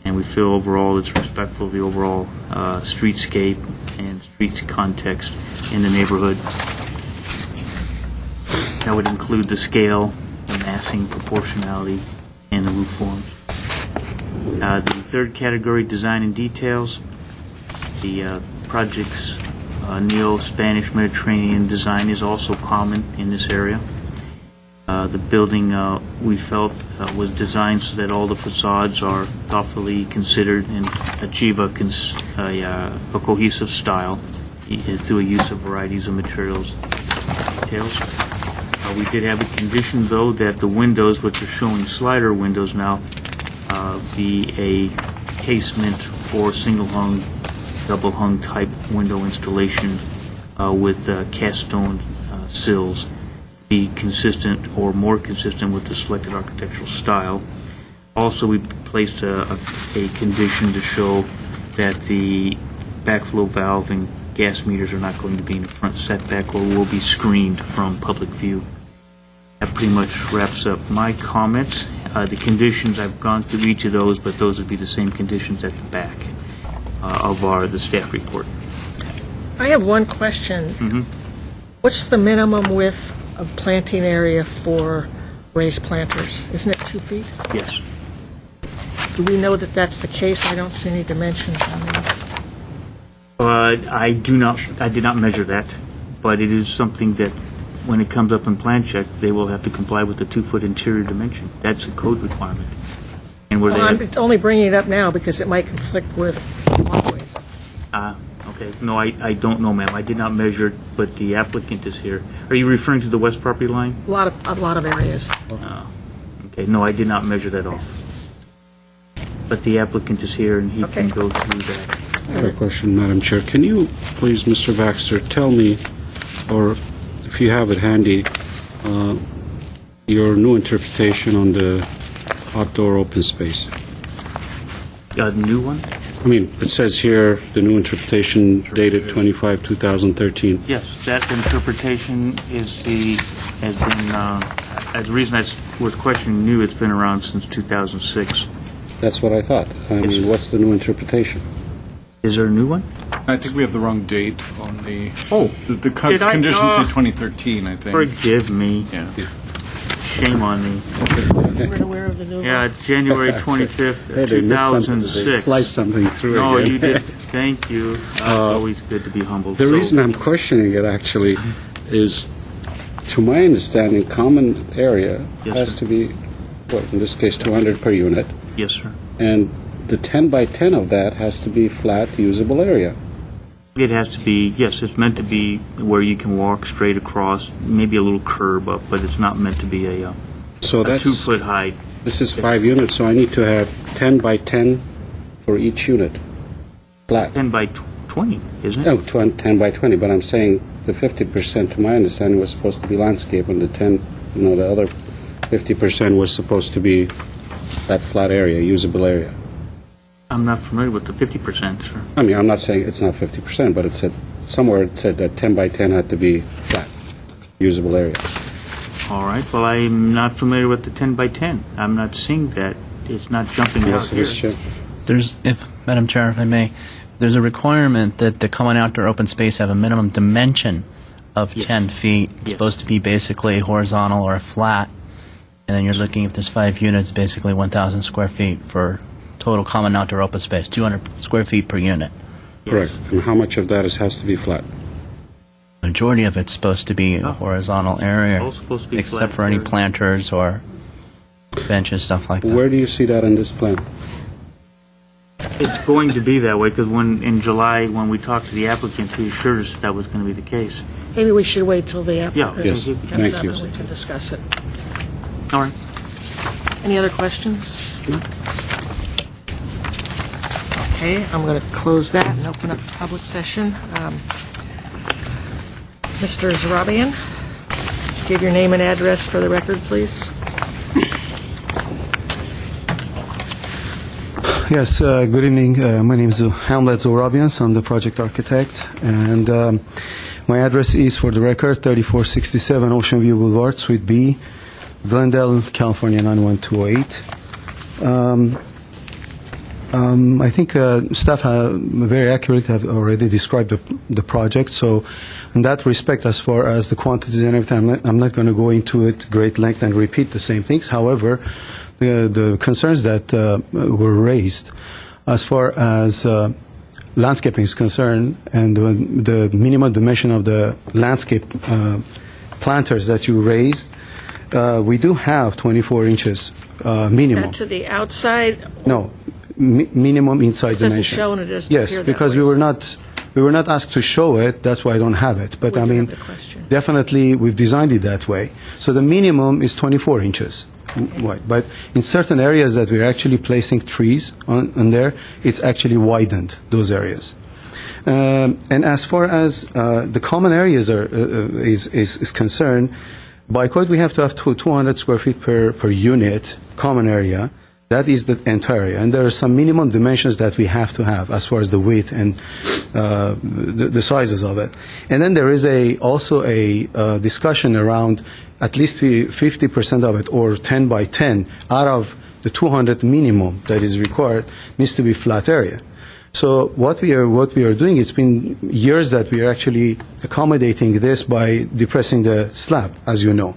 S2: and we feel overall it's respectful of the overall streetscape and streets context in the neighborhood. That would include the scale, the massing, proportionality, and the roof forms. The third category, design and details. The project's neo-Spanish Mediterranean design is also common in this area. The building, we felt, was designed so that all the facades are thoughtfully considered and achieve a cohesive style through a use of varieties of materials and details. We did have a condition, though, that the windows, which are showing slider windows now, be a casement or single-hung, double-hung type window installation with cast stone sills, be consistent or more consistent with the selected architectural style. Also, we placed a condition to show that the backflow valve and gas meters are not going to be in the front setback or will be screened from public view. That pretty much wraps up my comments. The conditions, I've gone through each of those, but those would be the same conditions at the back of the staff report.
S3: I have one question. What's the minimum width of planting area for raised planters? Isn't it 2 feet?
S2: Yes.
S3: Do we know that that's the case? I don't see any dimensions on this.
S2: I did not measure that, but it is something that when it comes up in plan check, they will have to comply with the 2-foot interior dimension. That's a code requirement. And where
S3: I'm only bringing it up now because it might conflict with walkways.
S2: Okay. No, I don't know, ma'am. I did not measure it, but the applicant is here. Are you referring to the west property line?
S3: A lot of areas.
S1: Okay, no, I did not measure that off. But the applicant is here, and he can
S3: Okay.
S1: go through that.
S6: I have a question, Madam Chair. Can you please, Mr. Baxter, tell me, or if you have it handy, your new interpretation on the outdoor open space?
S1: A new one?
S6: I mean, it says here, the new interpretation dated 25/2013.
S1: Yes, that interpretation has been, as the reason I was questioning new, it's been around since 2006.
S6: That's what I thought. I mean, what's the new interpretation?
S1: Is there a new one?
S9: I think we have the wrong date on the...
S1: Oh,
S9: The
S1: did I-
S9: conditions say 2013, I think.
S1: Forgive me.
S9: Yeah.
S1: Shame on me.
S3: You weren't aware of the new
S1: Yeah,
S3: one?
S1: it's January 25th,
S6: Hey, they missed something. They
S1: 2006.
S6: slide something through
S1: No,
S6: again.
S1: you did. Thank you. It's always good to be humbled.
S6: The
S1: So-
S6: reason I'm questioning it, actually, is, to my understanding, common area
S1: Yes,
S6: has
S1: sir.
S6: to be, what, in this case, 200 per unit,
S1: Yes, sir.
S6: and the 10 by 10 of that has to be flat, usable area.
S1: It has to be, yes, it's meant to be where you can walk straight across, maybe a little curb up, but it's not meant to be a
S6: So that's,
S1: 2-foot high.
S6: this is 5 units, so I need to have 10 by 10 for each unit, flat.
S1: 10 by 20, isn't it?
S6: No, 10 by 20, but I'm saying the 50%, to my understanding, was supposed to be landscape, and the 10, the other 50% was supposed to be that flat area, usable area.
S1: I'm not familiar with the 50%, sir.
S6: I mean, I'm not saying it's not 50%, but it said, somewhere it said that 10 by 10 had to be flat, usable area.
S1: All right, well, I'm not familiar with the 10 by 10. I'm not seeing that. It's not jumping out
S6: Yes, it
S1: here.
S6: is, Chair.
S2: There's, Madam Chair, if I may, there's a requirement that the common outdoor open space have a minimum dimension of
S1: Yes.
S2: 10 feet. It's
S1: Yes.
S2: supposed to be basically horizontal or flat, and then you're looking, if there's 5 units, basically 1,000 square feet for total common outdoor open space, 200 square feet per unit.
S6: Correct. And how much of that has to be flat?
S2: Majority of it's supposed to be a
S1: Oh.
S2: horizontal area,
S1: All supposed to be
S2: except
S1: flat
S2: for any
S1: area.
S2: planters or benches, stuff like that.
S6: Where do you see that in this plan?
S1: It's going to be that way, because in July, when we talked to the applicant, he assured us that was going to be the case.
S3: Maybe we should wait till the
S1: Yeah.
S3: applicant
S6: Yes,
S3: comes
S6: thank
S3: up
S6: you.
S3: and we can discuss it.
S1: All right.
S3: Any other questions? Okay, I'm going to close that and open up the public session. Mr. Zarabian, give your name and address for the record, please.
S11: Yes, good evening. My name is Hamlet Zorabians. I'm the project architect, and my address is, for the record, 3467 Ocean View Boulevard, Suite B, Glendale, California 91208. I think staff very accurately have already described the project, so in that respect, as far as the quantities and everything, I'm not going to go into it great length and repeat the same things. However, the concerns that were raised as far as landscaping is concerned, and the minimum dimension of the landscape planters that you raised, we do have 24 inches minimum.
S3: That to the outside,
S11: No, minimum inside
S3: This doesn't
S11: dimension.
S3: show and it doesn't appear
S11: Yes,
S3: that
S11: because
S3: way.
S11: we were not asked to show it. That's why I don't have it. But
S3: We
S11: I
S3: do
S11: mean,
S3: have the question.
S11: definitely we've designed it that way. So the minimum is 24 inches wide. But in certain areas that we're actually placing trees on there, it's actually widened those areas. And as far as the common areas is concerned, by code we have to have 200 square feet per unit common area. That is the entire area. And there are some minimum dimensions that we have to have as far as the width and the sizes of it. And then there is also a discussion around at least 50% of it, or 10 by 10, out of the 200 minimum that is required, needs to be flat area. So what we are doing, it's been years that we are actually accommodating this by depressing the slab, as you know.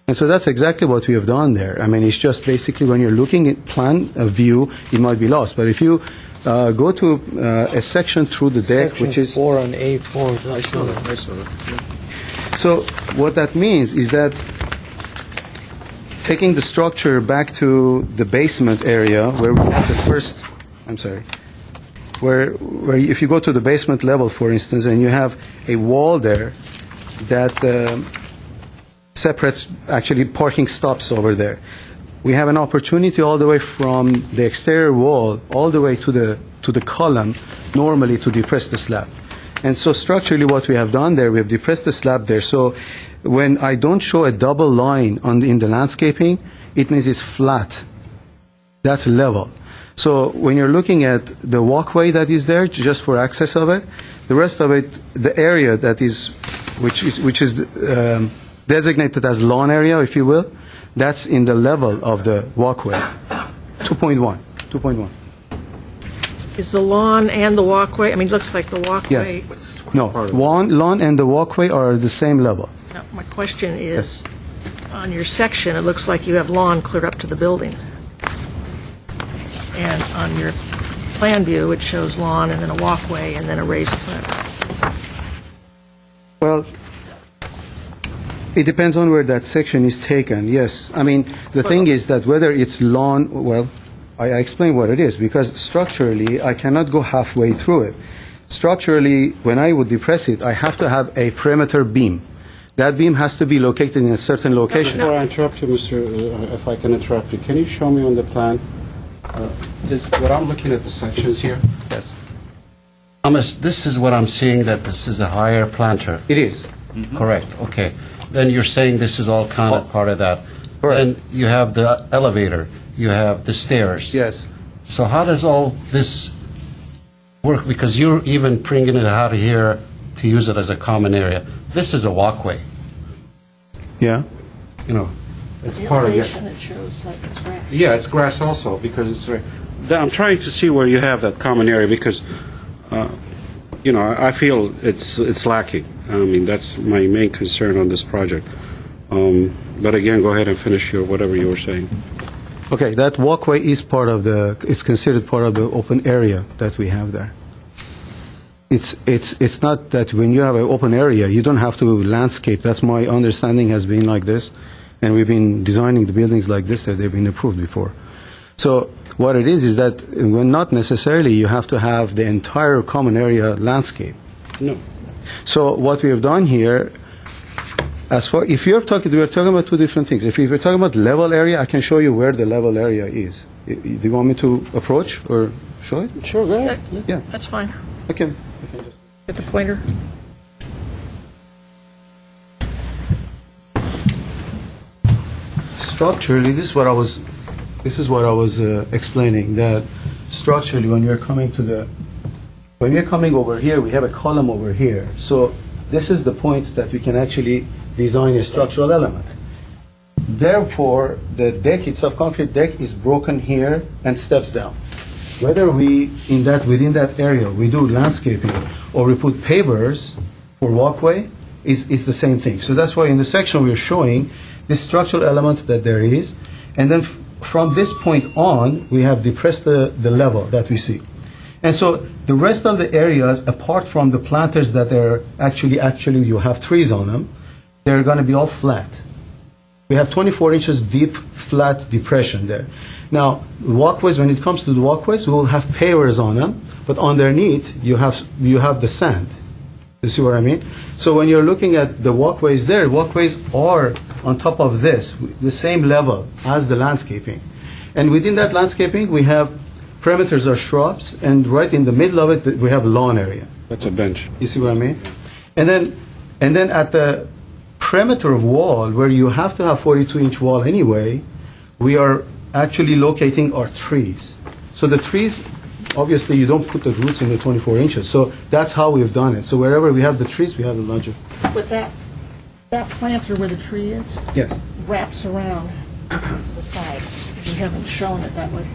S11: And so that's exactly what we have done there. I mean, it's just basically when you're looking at plan view, it might be lost. But if you go to a section through the deck,
S4: Section
S11: which is
S4: 4 on A4. I saw that.
S11: so what that means is that taking the structure back to the basement area where we have the first, where if you go to the basement level, for instance, and you have a wall there that separates actually parking stops over there. we have an opportunity all the way from the exterior wall all the way to the column, normally to depress the slab. And so structurally what we have done there, we have depressed the slab there. So when I don't show a double line in the landscaping, it means it's flat. That's level. So when you're looking at the walkway that is there, just for access of it, the rest of it, the area that is, which is designated as lawn area, if you will, that's in the level of the walkway. 2.1.
S3: Is the lawn and the walkway, I mean, it looks like the walkway.
S11: No, lawn and the walkway are the same level.
S3: Now, my question is, on your section, it looks like you have lawn clear up to the building. And on your plan view, it shows lawn and then a walkway and then a raised platform.
S11: Well, it depends on where that section is taken, yes. I mean, the thing is that whether it's lawn, well, I explain what it is, because structurally, I cannot go halfway through it. Structurally, when I would depress it, I have to have a perimeter beam. That beam has to be located in a certain location.
S6: Before I interrupt you, if I can interrupt you, can you show me on the plan? What I'm looking at the sections here?
S11: Yes.
S6: This is what I'm seeing, that this is a higher planter.
S11: It is.
S6: Correct, okay. Then you're saying this is all kind of part of that.
S11: Correct.
S6: And you have the elevator, you have the stairs.
S11: Yes.
S6: So how does all this work? Because you're even bringing it out of here to use it as a common area. This is a walkway,
S11: Yeah.
S6: you know. It's
S3: The
S6: part of it.
S3: elevation, it shows like it's grass.
S6: Yeah, it's grass also, because it's right. I'm trying to see where you have that common area, because, you know, I feel it's lacking. I mean, that's my main concern on this project. But again, go ahead and finish whatever you were saying.
S11: Okay, that walkway is it's considered part of the open area that we have there. It's not that when you have an open area, you don't have to landscape. That's my understanding has been like this. And we've been designing the buildings like this, that they've been approved before. So what it is that when not necessarily you have to have the entire common area landscape.
S6: No.
S11: So what we have done here, if we're talking about two different things. If you're talking about level area, I can show you where the level area is. Do you want me to approach or show it?
S6: Sure, go ahead.
S11: Yeah.
S3: That's fine.
S11: Okay.
S3: Get the pointer.
S11: Structurally, this is what I was explaining, that structurally when you're coming over here, we have a column over here. So this is the point that we can actually design a structural element. Therefore, the deck itself, concrete deck, is broken here and steps down. Whether within that area we do landscaping or we put pavers for walkway is the same thing. So that's why in the section we're showing this structural element that there is, and then from this point on, we have depressed the level that we see. And so the rest of the areas, apart from the planters that are actually you have trees on them, they're going to be all flat. We have 24 inches deep, flat depression there. Now, walkways, when it comes to the walkways, we will have pavers on them, but underneath, you have the sand. You see what I mean? So when you're looking at the walkways there, walkways are on top of this, the same level as the landscaping. And within that landscaping, we have perimeters or shrubs, and right in the middle of it, we have a lawn area.
S6: That's a bench.
S11: You see what I mean? And then at the perimeter wall, where you have to have 42-inch wall anyway, we are actually locating our trees. So the trees, obviously, you don't put the roots in the 24 inches. So that's how we've done it. So wherever we have the trees, we have the larger.
S3: But that planter where the tree is
S11: Yes.
S3: wraps around the side. You haven't shown it that way.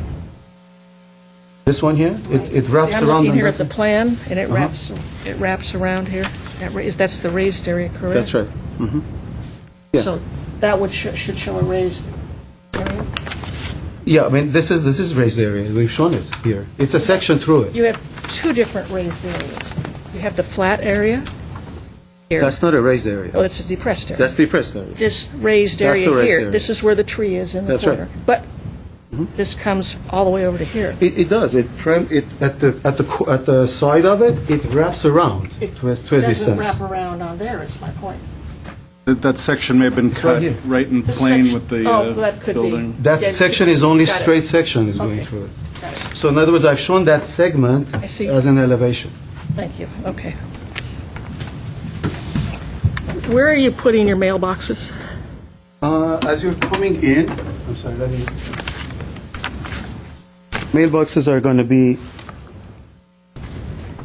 S11: This one here, it wraps
S3: See, I'm
S11: around.
S3: looking
S11: on
S3: here
S11: that
S3: at the
S11: side.
S3: plan, and it wraps around here. That's the raised area, correct?
S11: That's right. Yeah.
S3: So that should show a raised area?
S11: Yeah, I mean, this is raised area. We've shown it here. It's a section through it.
S3: You have two different raised areas. You have the flat area here.
S11: That's not a raised area.
S3: Oh, it's a depressed area.
S11: That's the depressed area.
S3: This raised
S11: That's
S3: area
S11: the raised
S3: here,
S11: area.
S3: this is where the tree is in the
S11: That's right.
S3: corner. But this comes all the way over to here.
S11: It does. At the side of it, it wraps around
S3: It
S11: to a
S3: doesn't
S11: distance.
S3: wrap around on there, is my point.
S9: That section may have been
S11: right
S9: cut
S11: here.
S9: right in
S3: This
S9: plane
S3: section-
S9: with the
S3: oh, that could be.
S9: building.
S11: That
S3: Yeah,
S11: section is only
S3: got it.
S11: straight section is going
S3: Okay.
S11: through it. So in other words, I've shown that segment
S3: I see.
S11: as an elevation.
S3: Thank you, okay. Where are you putting your mailboxes?
S11: As you're coming in, I'm sorry, let me. Mailboxes are going to be,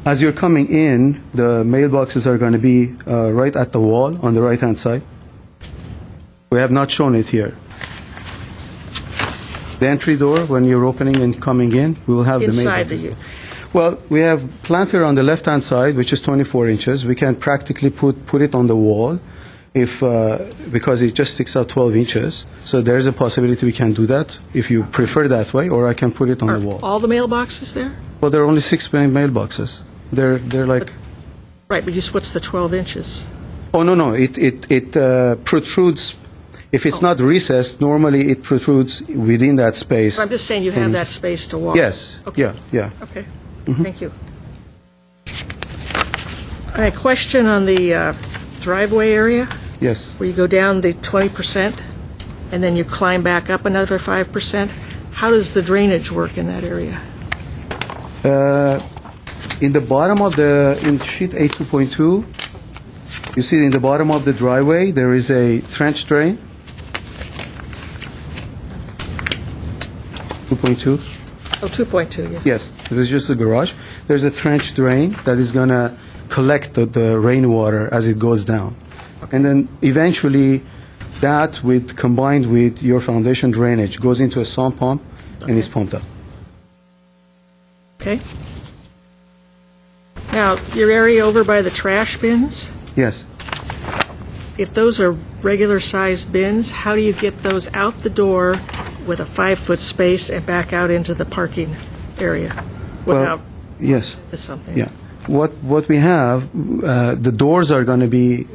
S11: as you're coming in, the mailboxes are going to be right at the wall on the right-hand side. We have not shown it here. The entry door, when you're opening and coming in, we will have the
S3: Inside
S11: mailboxes.
S3: the...
S11: Well, we have planter on the left-hand side, which is 24 inches. We can practically put it on the wall if because it just sticks out 12 inches. So there is a possibility we can do that if you prefer that way, or I can put it on
S3: Are
S11: the wall.
S3: all the mailboxes there?
S11: Well, there are only 6 mailboxes. They're like,
S3: Right, but just what's the 12 inches?
S11: oh no, it protrudes. If it's not recessed, normally it protrudes within that space.
S3: I'm just saying you have that space to walk.
S11: Yes.
S3: Okay.
S11: Yeah.
S3: Okay, thank you. A question on the driveway area,
S11: Yes.
S3: where you go down the 20% and then you climb back up another 5%. How does the drainage work in that area?
S11: In the bottom of in sheet A2.2, you see in the bottom of the driveway, there is a trench drain. 2.2.
S3: Oh, 2.2, yeah.
S11: Yes, it is just a garage. There's a trench drain that is going to collect the rainwater as it goes down. And then eventually that combined with your foundation drainage goes into a sump pump and is pumped up.
S3: Okay. Now, your area over by the trash bins,
S11: Yes.
S3: if those are regular-sized bins, how do you get those out the door with a 5-foot space and back out into the parking area without
S11: Yes.
S3: something?
S11: Yeah. What we have, the doors are going to be,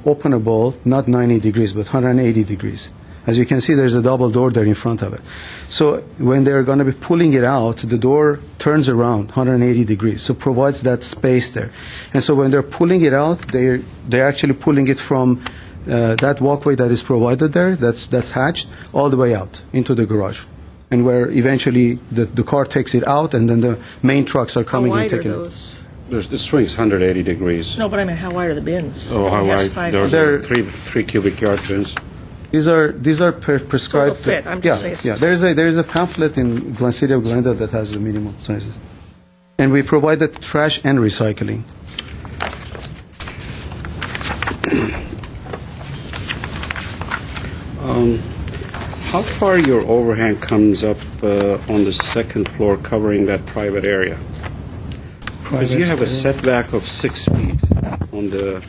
S11: openable, not 90 degrees, but 180 degrees. As you can see, there's a double door there in front of it. So when they're going to be pulling it out, the door turns around 180 degrees, so provides that space there. And so when they're pulling it out, they're actually pulling it from that walkway that is provided there, that's hatched, all the way out into the garage. And where eventually the car takes it out, and then the main trucks are
S3: How
S11: coming and
S3: wide are
S11: taking it.
S3: those?
S6: The swing's 180 degrees.
S3: No, but I mean, how wide are the bins?
S6: Oh, how
S3: Yes,
S6: wide?
S3: 5
S6: Those
S3: feet.
S6: are three cubic yard bins.
S11: These are prescribed.
S3: So they'll fit, I'm just saying it's-
S11: Yeah. There is a pamphlet in City of Glendale that has the minimum sizes, and we provided trash and recycling.
S6: How far your overhang comes up on the second floor covering that private area? Because you have a setback of 6 feet on the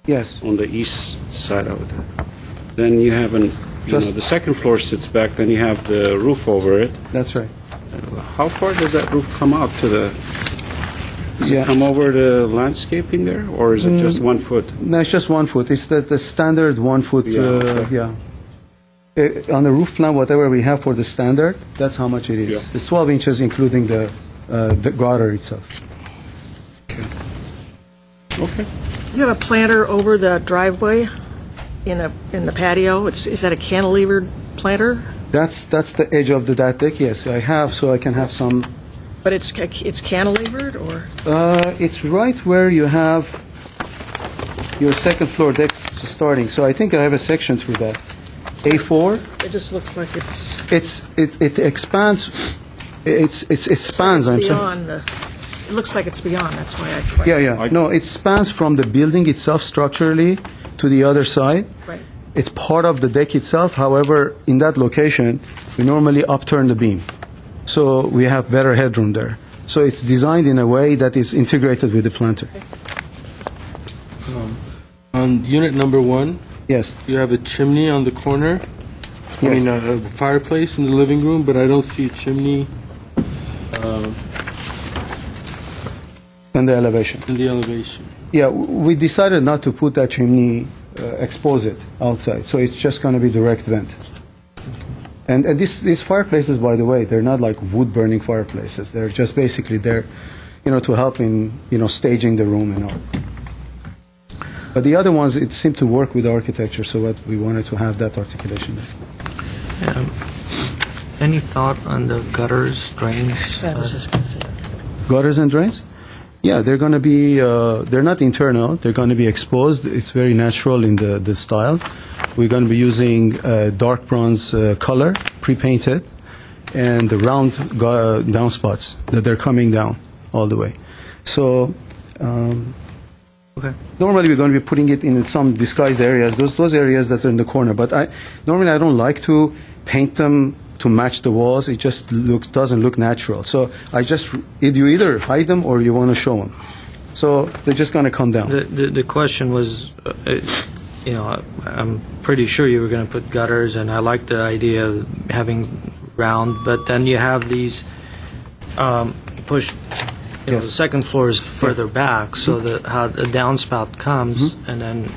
S11: Yes.
S6: east side of it. Then you have
S11: Just-
S6: the second floor sits back, then you have the roof over it.
S11: That's right.
S6: How far does that roof come out to the, does
S11: Yeah.
S6: it come over the landscaping there, or is it just 1 foot?
S11: No, it's just 1 foot. It's the standard 1 foot.
S6: Yeah, okay.
S11: Yeah. On the roof plan, whatever we have for the standard, that's how much it is.
S6: Yeah.
S11: It's 12 inches, including the gutter itself.
S6: Okay.
S3: You have a planter over the driveway in the patio? Is that a cantilevered planter?
S11: That's the edge of that deck. Yes, I have, so I can have some.
S3: But it's cantilevered, or?
S11: It's right where you have your second floor deck starting. So I think I have a section through that. A4.
S3: It just looks like it's...
S11: It expands. It spans. I'm sorry.
S3: beyond the... It looks like it's beyond, that's why I...
S11: Yeah. No, it spans from the building itself structurally to the other side.
S3: Right.
S11: It's part of the deck itself. However, in that location, we normally upturn the beam, so we have better headroom there. So it's designed in a way that is integrated with the planter.
S8: On unit number 1,
S11: Yes.
S8: you have a chimney on the corner. I
S11: Yes.
S8: mean, a fireplace in the living room, but I don't see a chimney
S11: And the elevation.
S8: in the elevation.
S11: Yeah, we decided not to put that chimney, expose it outside, so it's just going to be direct vent. And these fireplaces, by the way, they're not like wood-burning fireplaces. They're just basically there, to help in, staging the room and all. But the other ones, it seemed to work with architecture, so what we wanted to have that articulation there.
S4: Any thought on the gutters, drains?
S3: I was just going to say.
S11: Gutters and drains? Yeah, they're going to be, they're not internal, they're going to be exposed. It's very natural in the style. We're going to be using dark bronze color, pre-painted, and the round downspouts that they're coming down all the way. So,
S4: Okay.
S11: normally we're going to be putting it in some disguised areas, those areas that are in the corner. But normally I don't like to paint them to match the walls. It just doesn't look natural. So you either hide them or you want to show them. So they're just going to come down.
S4: The question was, I'm pretty sure you were going to put gutters, and I like the idea of having round, but then you have these pushed, the second floor is further back, so that how the downspout comes, and then,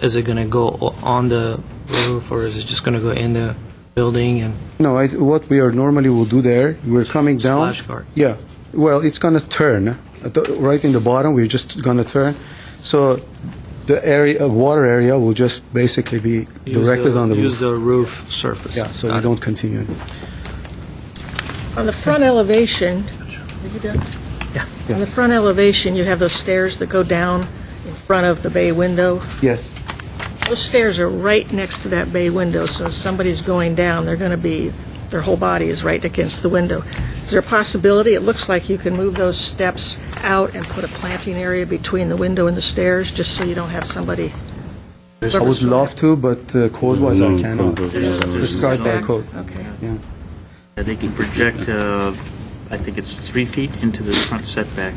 S4: is it going to go on the roof, or is it just going to go in the building? And
S11: No, what we are normally will do there, we're coming down.
S4: Splash guard.
S11: Yeah. Well, it's going to turn. Right in the bottom, we're just going to turn. So the water area will just basically be directed on the roof.
S4: Use the roof surface.
S11: Yeah, so we don't continue.
S3: On the front elevation, are you done?
S4: Yeah.
S3: On the front elevation, you have those stairs that go down in front of the bay window.
S11: Yes.
S3: Those stairs are right next to that bay window, so if somebody's going down, their whole body is right against the window. Is there a possibility, it looks like you can move those steps out and put a planting area between the window and the stairs, just so you don't have somebody...
S11: I would love to, but code-wise I cannot. Prescribed by code.
S3: Okay.
S11: Yeah.
S1: They can project, I think it's 3 feet into the front setback.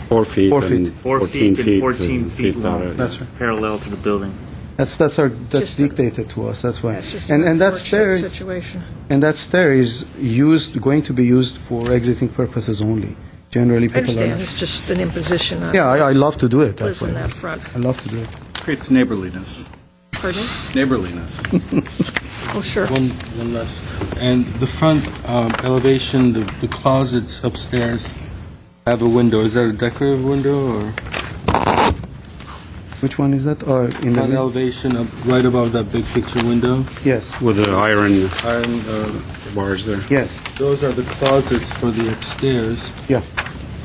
S6: 4 feet.
S11: 4 feet.
S6: And
S1: 4 feet and 14 feet long.
S6: out.
S11: That's right.
S1: Parallel to the building.
S11: That's
S3: Just a-
S11: dictated to us. That's why.
S3: That's just an
S11: And that
S3: unfortunate
S11: stair
S3: situation.
S11: and that stair is going to be used for exiting purposes only. Generally,
S3: I
S11: people
S3: understand,
S11: are.
S3: it's just an imposition on
S11: Yeah, I love to do it that
S3: lives
S11: way.
S3: in that front.
S11: I love to do it.
S9: Creates neighborliness.
S3: Pardon me?
S9: Neighborliness.
S3: Oh, sure.
S8: One last. And the front elevation, the closets upstairs have a window. Is that a decorative window or
S11: Which one is that? Or in
S8: front
S11: the
S8: elevation up right above that big picture window?
S11: yes,
S6: With the iron
S8: Iron,
S6: bars there.
S11: yes,
S8: those are the closets for the upstairs.
S11: yeah.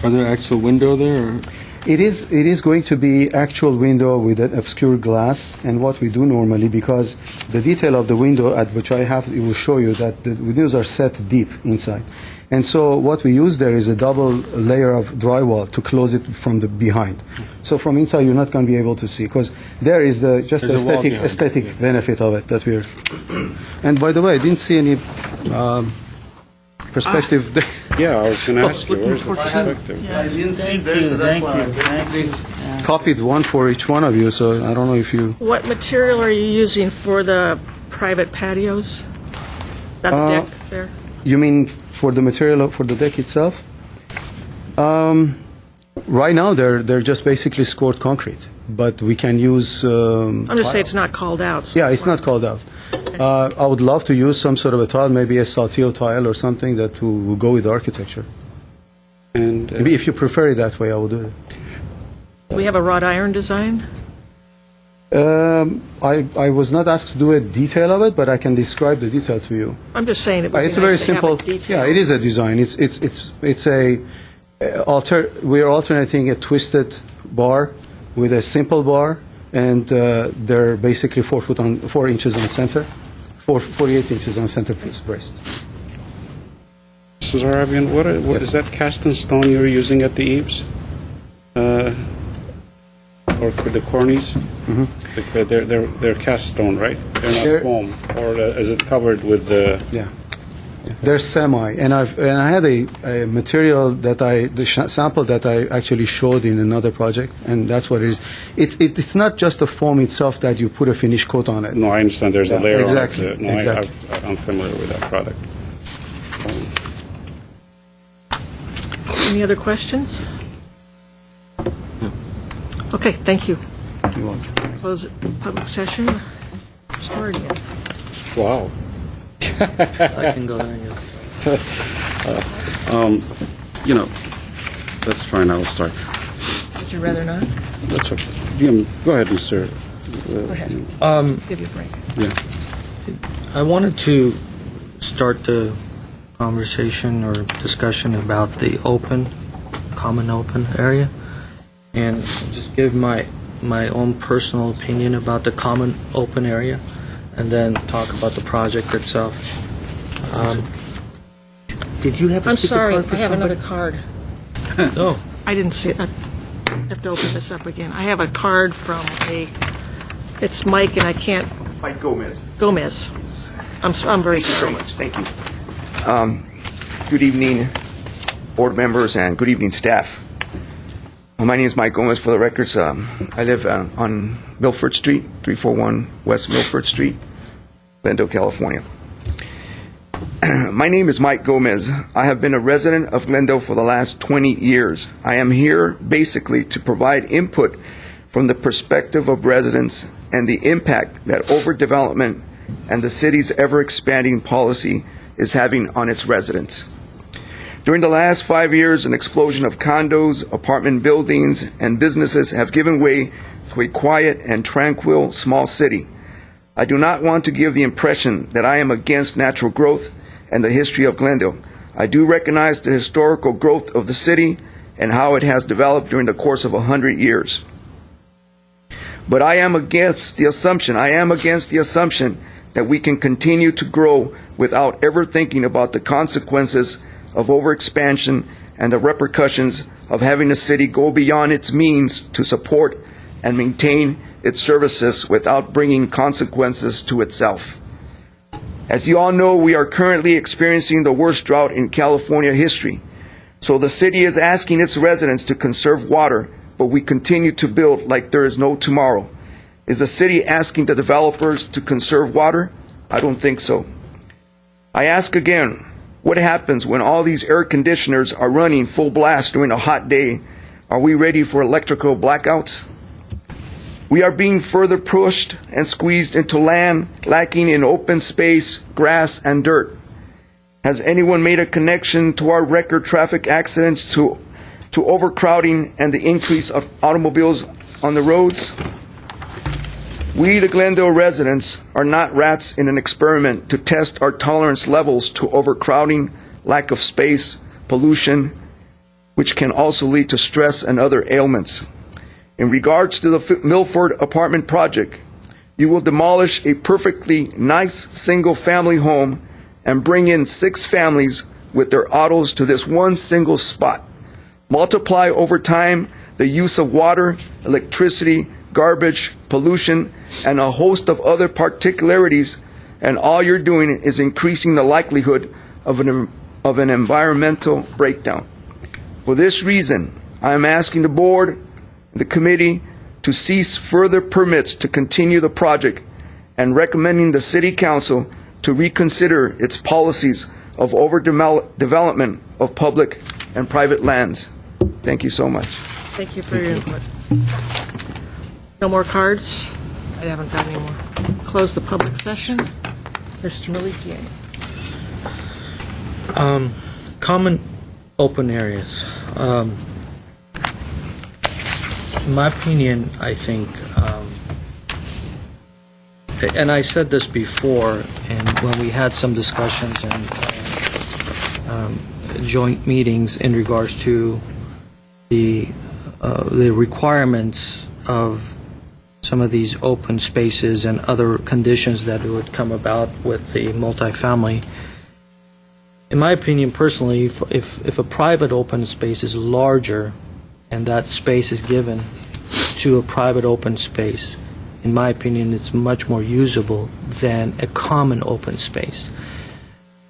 S8: Are there actual window there? Or?
S11: It is going to be actual window with an obscure glass, and what we do normally, because the detail of the window at which I have, it will show you that the windows are set deep inside. And so what we use there is a double layer of drywall to close it from the behind. So from inside you're not going to be able to see, because there is just the
S8: There's a wall behind it,
S11: aesthetic
S8: yeah.
S11: benefit of it that we're. And by the way, I didn't see any perspective there.
S6: Yeah, I was going to ask you, where's the perspective?
S11: I didn't see there, so that's why I basically copied one for each one of you, so I don't know if you...
S3: What material are you using for the private patios? That deck there?
S11: You mean for the material for the deck itself? Right now, they're just basically scored concrete, but we can use...
S3: I'm just saying it's not called out. so
S11: Yeah,
S3: that's
S11: it's
S3: why.
S11: not called out. I would love to use some sort of a tile, maybe a saltillo tile or something that will go with architecture.
S6: And
S11: Maybe if you prefer it that way, I will do it.
S3: Do we have a wrought iron design?
S11: I was not asked to do a detail of it, but I can describe the detail to you.
S3: I'm just saying it would be
S11: It's a very
S3: nice to have
S11: simple.
S3: a detail.
S11: Yeah, it is a design. It's a we are alternating a twisted bar with a simple bar, and they're basically 4 inches on center, 48 inches on center brace.
S6: Mrs. Arabian, what is that cast in stone you're using at the eaves? Or the cornice? They're cast stone, right? They're not
S11: They're-
S6: foam, or is it covered with the?
S11: Yeah. They're semi, and I had a material that sample that I actually showed in another project, and that's what it is. It's not just the foam itself that you put a finish coat on it.
S6: No, I understand. There's a
S11: Yeah,
S6: layer
S11: exactly,
S6: on it. No,
S11: exactly.
S6: I'm familiar with that product.
S3: Any other questions? Okay, thank you.
S11: You want-
S3: Close it, public session. Start again.
S6: Wow.
S4: I can go there, yes.
S6: That's fine. I'll start.
S3: Would you rather not?
S6: That's okay. Go ahead, Mr.
S3: Go ahead. Give you a break.
S6: Yeah.
S4: I wanted to start the conversation or discussion about the common open area, and just give my own personal opinion about the common open area, and then talk about the project itself. Did you have a
S3: I'm
S4: speaker
S3: sorry,
S4: card for
S3: I have
S4: somebody?
S3: another card.
S4: Oh,
S3: I didn't see it. I have to open this up again. I have a card from it's Mike, and I can't,
S12: Mike Gomez.
S3: Gomez. I'm very
S12: Thank you so
S3: sorry.
S12: much. Thank you. Good evening, board members, and good evening, staff. My name is Mike Gomez, for the records. I live on Milford Street, 341 West Milford Street, Glendale, California. My name is Mike Gomez. I have been a resident of Glendale for the last 20 years. I am here basically to provide input from the perspective of residents and the impact that overdevelopment and the city's ever-expanding policy is having on its residents. During the last 5 years, an explosion of condos, apartment buildings, and businesses have given way to a quiet and tranquil small city. I do not want to give the impression that I am against natural growth and the history of Glendale. I do recognize the historical growth of the city and how it has developed during the course of 100 years. But I am against the assumption that we can continue to grow without ever thinking about the consequences of overexpansion and the repercussions of having a city go beyond its means to support and maintain its services without bringing consequences to itself. As you all know, we are currently experiencing the worst drought in California history. So the city is asking its residents to conserve water, but we continue to build like there is no tomorrow. Is the city asking the developers to conserve water? I don't think so. I ask again, what happens when all these air conditioners are running full blast during a hot day? Are we ready for electrical blackouts? We are being further pushed and squeezed into land lacking in open space, grass, and dirt. Has anyone made a connection to our record traffic accidents, to overcrowding and the increase of automobiles on the roads? We, the Glendale residents, are not rats in an experiment to test our tolerance levels to overcrowding, lack of space, pollution, which can also lead to stress and other ailments. In regards to the Milford apartment project, you will demolish a perfectly nice single-family home and bring in 6 families with their autos to this one single spot. Multiply over time the use of water, electricity, garbage, pollution, and a host of other particularities, and all you're doing is increasing the likelihood of an environmental breakdown. For this reason, I am asking the board, the committee, to cease further permits to continue the project and recommending the City Council to reconsider its policies of overdevelopment of public and private lands. Thank you so much.
S3: Thank you for your input. No more cards? I haven't got any more. Close the public session. Mr. Malikian.
S4: common open areas. In my opinion, I think, and I said this before, and when we had some discussions and joint meetings in regards to the requirements of some of these open spaces and other conditions that would come about with the multifamily. In my opinion, personally, if a private open space is larger and that space is given to a private open space, in my opinion, it's much more usable than a common open space.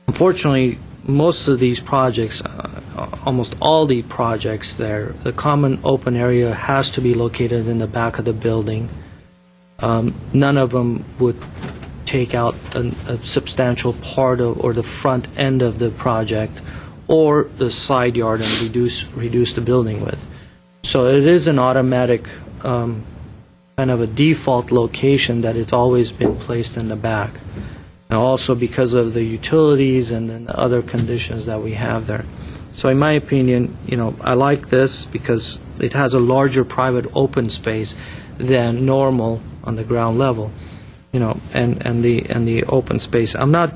S4: Unfortunately, most of these projects, almost all the projects there, the common open area has to be located in the back of the building. None of them would take out a substantial part of, or the front end of the project, or the side yard and reduce the building width. So it is an automatic kind of a default location that it's always been placed in the back. And also because of the utilities and then the other conditions that we have there. So in my opinion, I like this because it has a larger private open space than normal on the ground level, and the open space. I'm not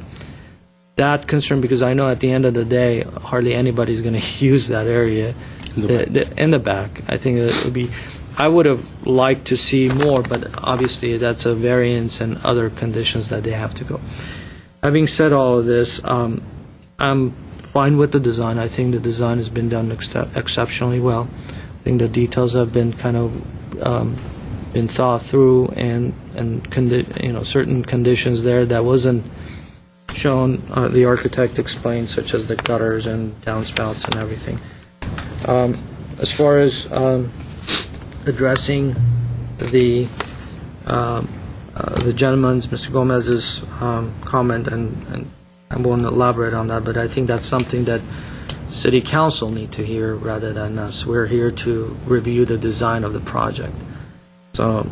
S4: that concerned because I know at the end of the day, hardly anybody's going to use that area in the back. I think it would be. I would have liked to see more, but obviously that's a variance and other conditions that they have to go. Having said all of this, I'm fine with the design. I think the design has been done exceptionally well. I think the details have been kind of been thought through, and certain conditions there that wasn't shown, the architect explained, such as the gutters and downspouts and everything. As far as addressing the gentleman's, Mr. Gomez's comment, and I won't elaborate on that, but I think that's something that City Council need to hear rather than us. We're here to review the design of the project. So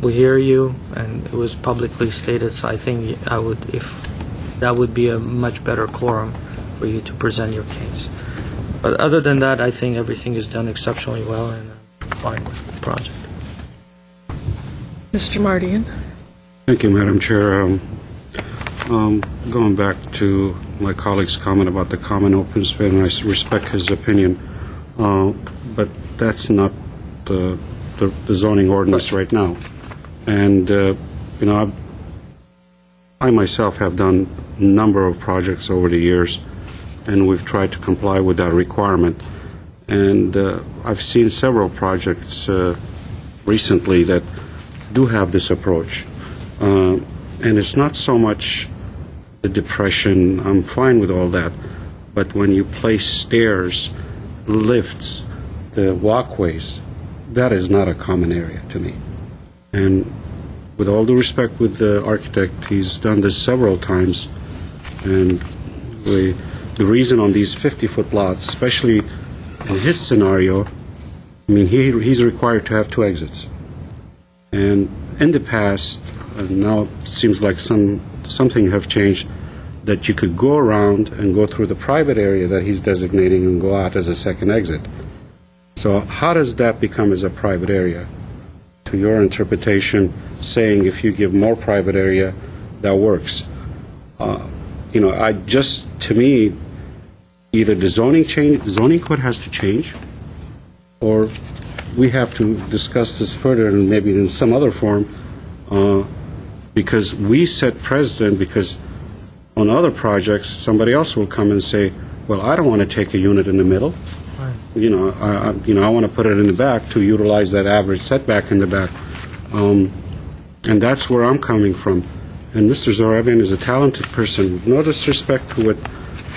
S4: we hear you, and it was publicly stated, so I think that would be a much better quorum for you to present your case. But other than that, I think everything is done exceptionally well, and I'm fine with the project.
S3: Mr. Mardian?
S6: Thank you, Madam Chair. Going back to my colleague's comment about the common open space, and I respect his opinion, but that's not the zoning ordinance right now. And, I myself have done a number of projects over the years, and we've tried to comply with that requirement. And I've seen several projects recently that do have this approach. And it's not so much the depression, I'm fine with all that, but when you place stairs, lifts, the walkways, that is not a common area to me. And with all due respect with the architect, he's done this several times, and the reason on these 50-foot lots, especially in his scenario, I mean, he's required to have 2 exits. And in the past, now it seems like something have changed, that you could go around and go through the private area that he's designating and go out as a second exit. So how does that become as a private area? To your interpretation, saying if you give more private area, that works. To me, either the zoning code has to change, or we have to discuss this further and maybe in some other form, because we set precedent, because on other projects, somebody else will come and say, well, I don't want to take a unit in the middle. Right. I want to put it in the back to utilize that average setback in the back. And that's where I'm coming from. And Mr. Zorabian is a talented person. No disrespect to it.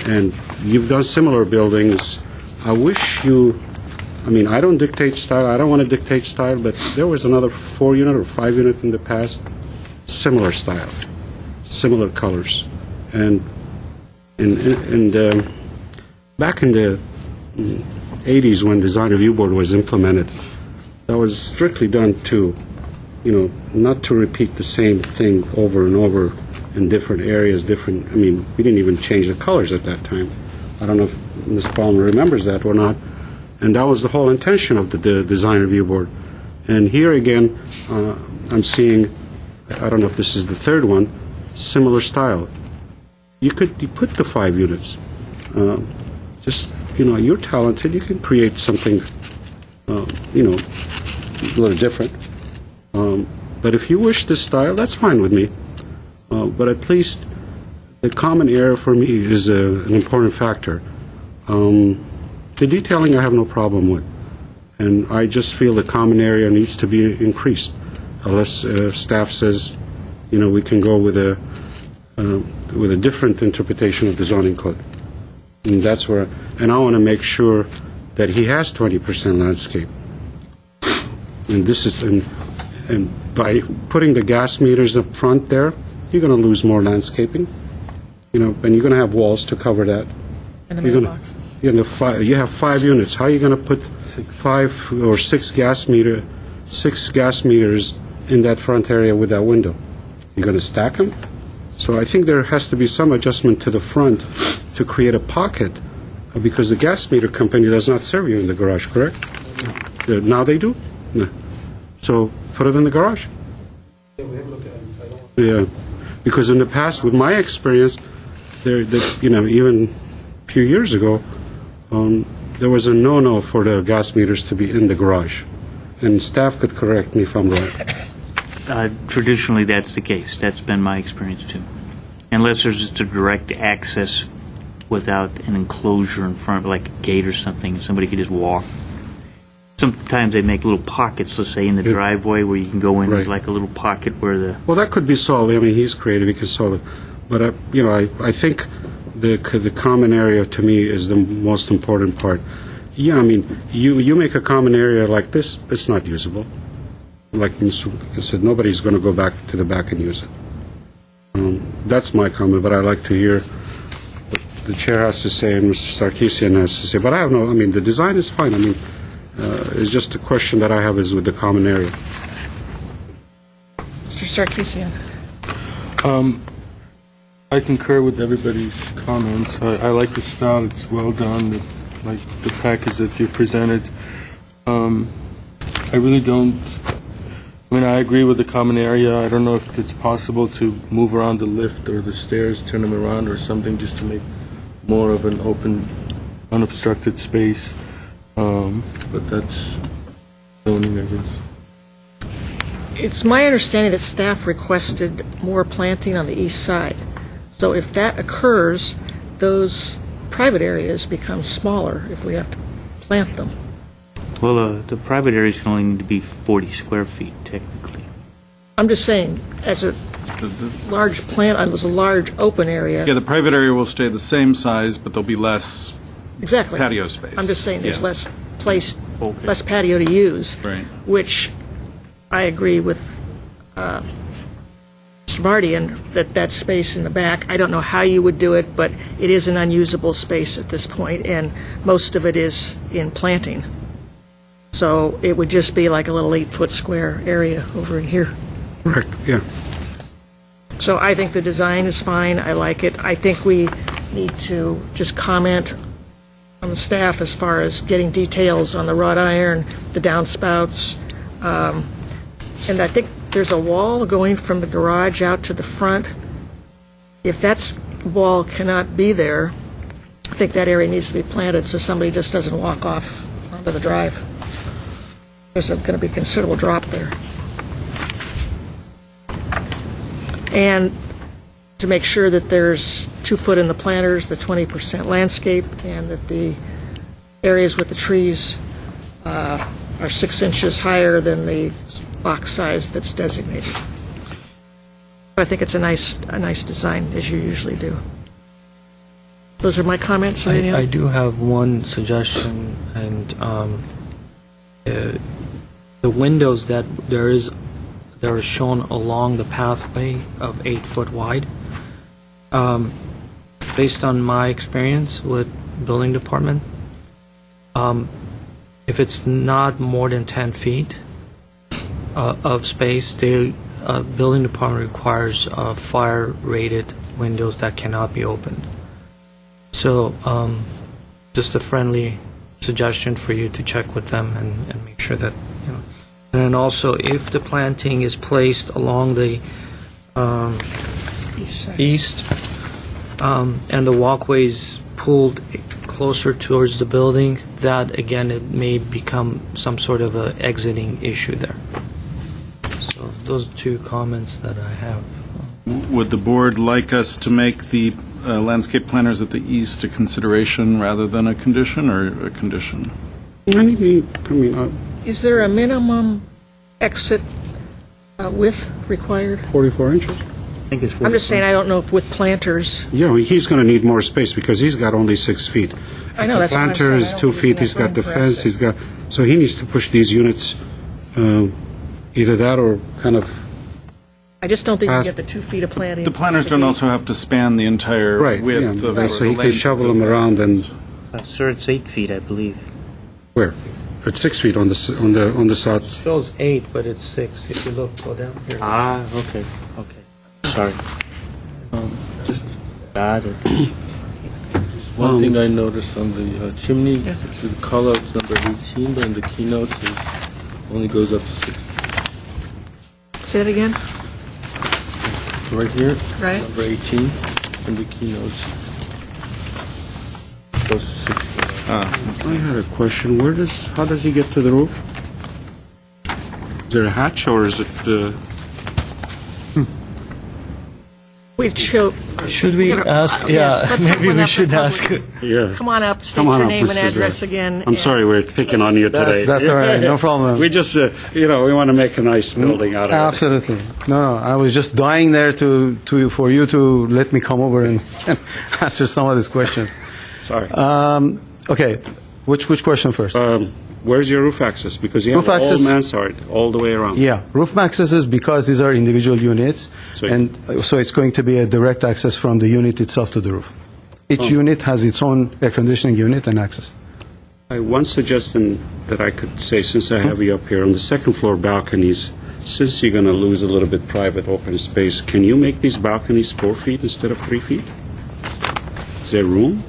S6: And you've done similar buildings. I wish I don't dictate style. I don't want to dictate style, but there was another 4-unit or 5-unit in the past, similar style, similar colors. And back in the 80s when Design Review Board was implemented, that was strictly done to, not to repeat the same thing over and over in different areas, we didn't even change the colors at that time. I don't know if Ms. Palmer remembers that or not. And that was the whole intention of the Design Review Board. And here again, I'm seeing, I don't know if this is the third one, similar style. You put the 5 units. You're talented. You can create something, a little different. But if you wish this style, that's fine with me. But at least the common area for me is an important factor. The detailing I have no problem with. And I just feel the common area needs to be increased, unless staff says, we can go with a different interpretation of the zoning code. And that's where, and I want to make sure that he has 20% landscape. And this is, and by putting the gas meters up front there, you're going to lose more landscaping, and you're going to have walls to cover that.
S3: And the mailboxes.
S6: You have 5 units. How are you going to put 5 or 6 gas meters in that front area with that window? You're going to stack them? So I think there has to be some adjustment to the front to create a pocket, because the gas meter company does not serve you in the garage, correct? Now they do? No. So put it in the garage. Yeah, because in the past, with my experience, even a few years ago, there was a no-no for the gas meters to be in the garage. And staff could correct me if I'm wrong.
S1: Traditionally, that's the case. That's been my experience, too. Unless there's just a direct access without an enclosure in front, like a gate or something, somebody could just walk. Sometimes they make little pockets, let's say, in the driveway where you can go in, there's
S6: Right.
S1: like a little pocket where the...
S6: Well, that could be solved. I mean, he's creative, he can solve it. But, I think the common area to me is the most important part. Yeah, I mean, you make a common area like this, it's not usable. Like Mr. said, nobody's going to go back to the back and use it. That's my comment, but I'd like to hear what the chair has to say and Mr. Sarkeesian has to say. But the design is fine. I mean, it's just a question that I have is with the common area.
S3: Mr. Sarkeesian.
S8: I concur with everybody's comments. I like the style, it's well done, like the package that you presented. I really don't, I agree with the common area. I don't know if it's possible to move around the lift or the stairs, turn them around or something, just to make more of an open, unobstructed space. But that's zoning, I guess.
S3: It's my understanding that staff requested more planting on the east side. So if that occurs, those private areas become smaller if we have to plant them.
S1: Well, the private areas can only need to be 40 square feet, technically.
S3: I'm just saying, as a large plant, as a large open area.
S9: Yeah, the private area will stay the same size, but there'll be less
S3: Exactly.
S9: patio space.
S3: I'm just saying there's
S9: Yeah.
S3: less place,
S1: Okay.
S3: less patio to use.
S9: Right.
S3: Which I agree with Mr. Marty, and that space in the back, I don't know how you would do it, but it is an unusable space at this point, and most of it is in planting. So it would just be like a little 8-foot square area over in here.
S6: Correct, yeah.
S3: So I think the design is fine, I like it. I think we need to just comment on the staff as far as getting details on the wrought iron, the downspouts, and I think there's a wall going from the garage out to the front. If that wall cannot be there, I think that area needs to be planted so somebody just doesn't walk off onto the drive. There's going to be considerable drop there. And to make sure that there's 2 foot in the planters, the 20% landscape, and that the areas with the trees are 6 inches higher than the box size that's designated. I think it's a nice design, as you usually do. Those are my comments.
S4: I do have one suggestion, and the windows that are shown along the pathway of 8 foot wide. Based on my experience with building department, if it's not more than 10 feet of space, the building department requires fire-rated windows that cannot be opened. So just a friendly suggestion for you to check with them and make sure that, And then also, if the planting is placed along the east, and the walkways pulled closer towards the building, that, again, it may become some sort of a exiting issue there. So those are 2 comments that I have.
S9: Would the board like us to make the landscape planters at the east a consideration rather than a condition, or a condition?
S3: Is there a minimum exit width required?
S6: 44 inches?
S1: I think it's
S3: I'm just saying, I don't know if with planters,
S6: Yeah, he's going to need more space because he's got only 6 feet.
S3: I know, that's what I'm
S6: The planter
S3: saying.
S6: is
S3: I don't
S6: 2
S3: think
S6: feet,
S3: there's
S6: he's got
S3: enough
S6: the
S3: room for
S6: fence,
S3: exit.
S6: so he needs to push these units, either that or kind of,
S3: I just don't think you
S6: As-
S3: get the 2 feet of planting.
S9: The planters don't also have to span the entire
S6: right,
S9: width
S6: yeah,
S9: of
S6: so he
S9: the
S6: can
S9: length
S6: shovel
S9: of
S6: them
S9: the-
S6: around and,
S1: Sir, it's 8 feet, I believe.
S6: where? It's 6 feet on the south.
S4: It shows 8, but it's 6. If you look, go down here.
S1: Okay. Sorry. Got it.
S8: One thing I noticed on the chimney, the call-out's number 18, but in the keynotes it only goes up to 60.
S3: Say it again,
S8: Right here,
S3: right?
S8: number 18, in the keynotes. Close to 16.
S6: I had a question. How does he get to the roof? Is there a hatch or is it,
S3: We've
S4: Should we ask,
S3: Yes, let's
S4: maybe
S3: open
S4: we
S3: up the
S4: should ask.
S3: public.
S6: yeah.
S3: Come on up, state
S6: Come on
S3: your
S6: up,
S3: name and
S6: Mrs.
S3: address again.
S6: I'm sorry we're picking on you today.
S11: That's all right, no problem.
S6: We just, we want to make a nice building out of it.
S11: Absolutely. No, I was just dying there for you to let me come over and answer some of these questions.
S6: Sorry.
S11: Okay, which question first?
S6: Where's your roof access? Because you have
S11: Roof access-
S6: all mansard all the way around.
S11: Yeah, roof accesses, because these are individual units,
S6: So-
S11: and so it's going to be a direct access from the unit itself to the roof. Each unit has its own air conditioning unit and access.
S6: One suggestion that I could say, since I have you up here, on the second floor balconies, since you're going to lose a little bit private open space, can you make these balconies 4 feet instead of 3 feet? Is there room?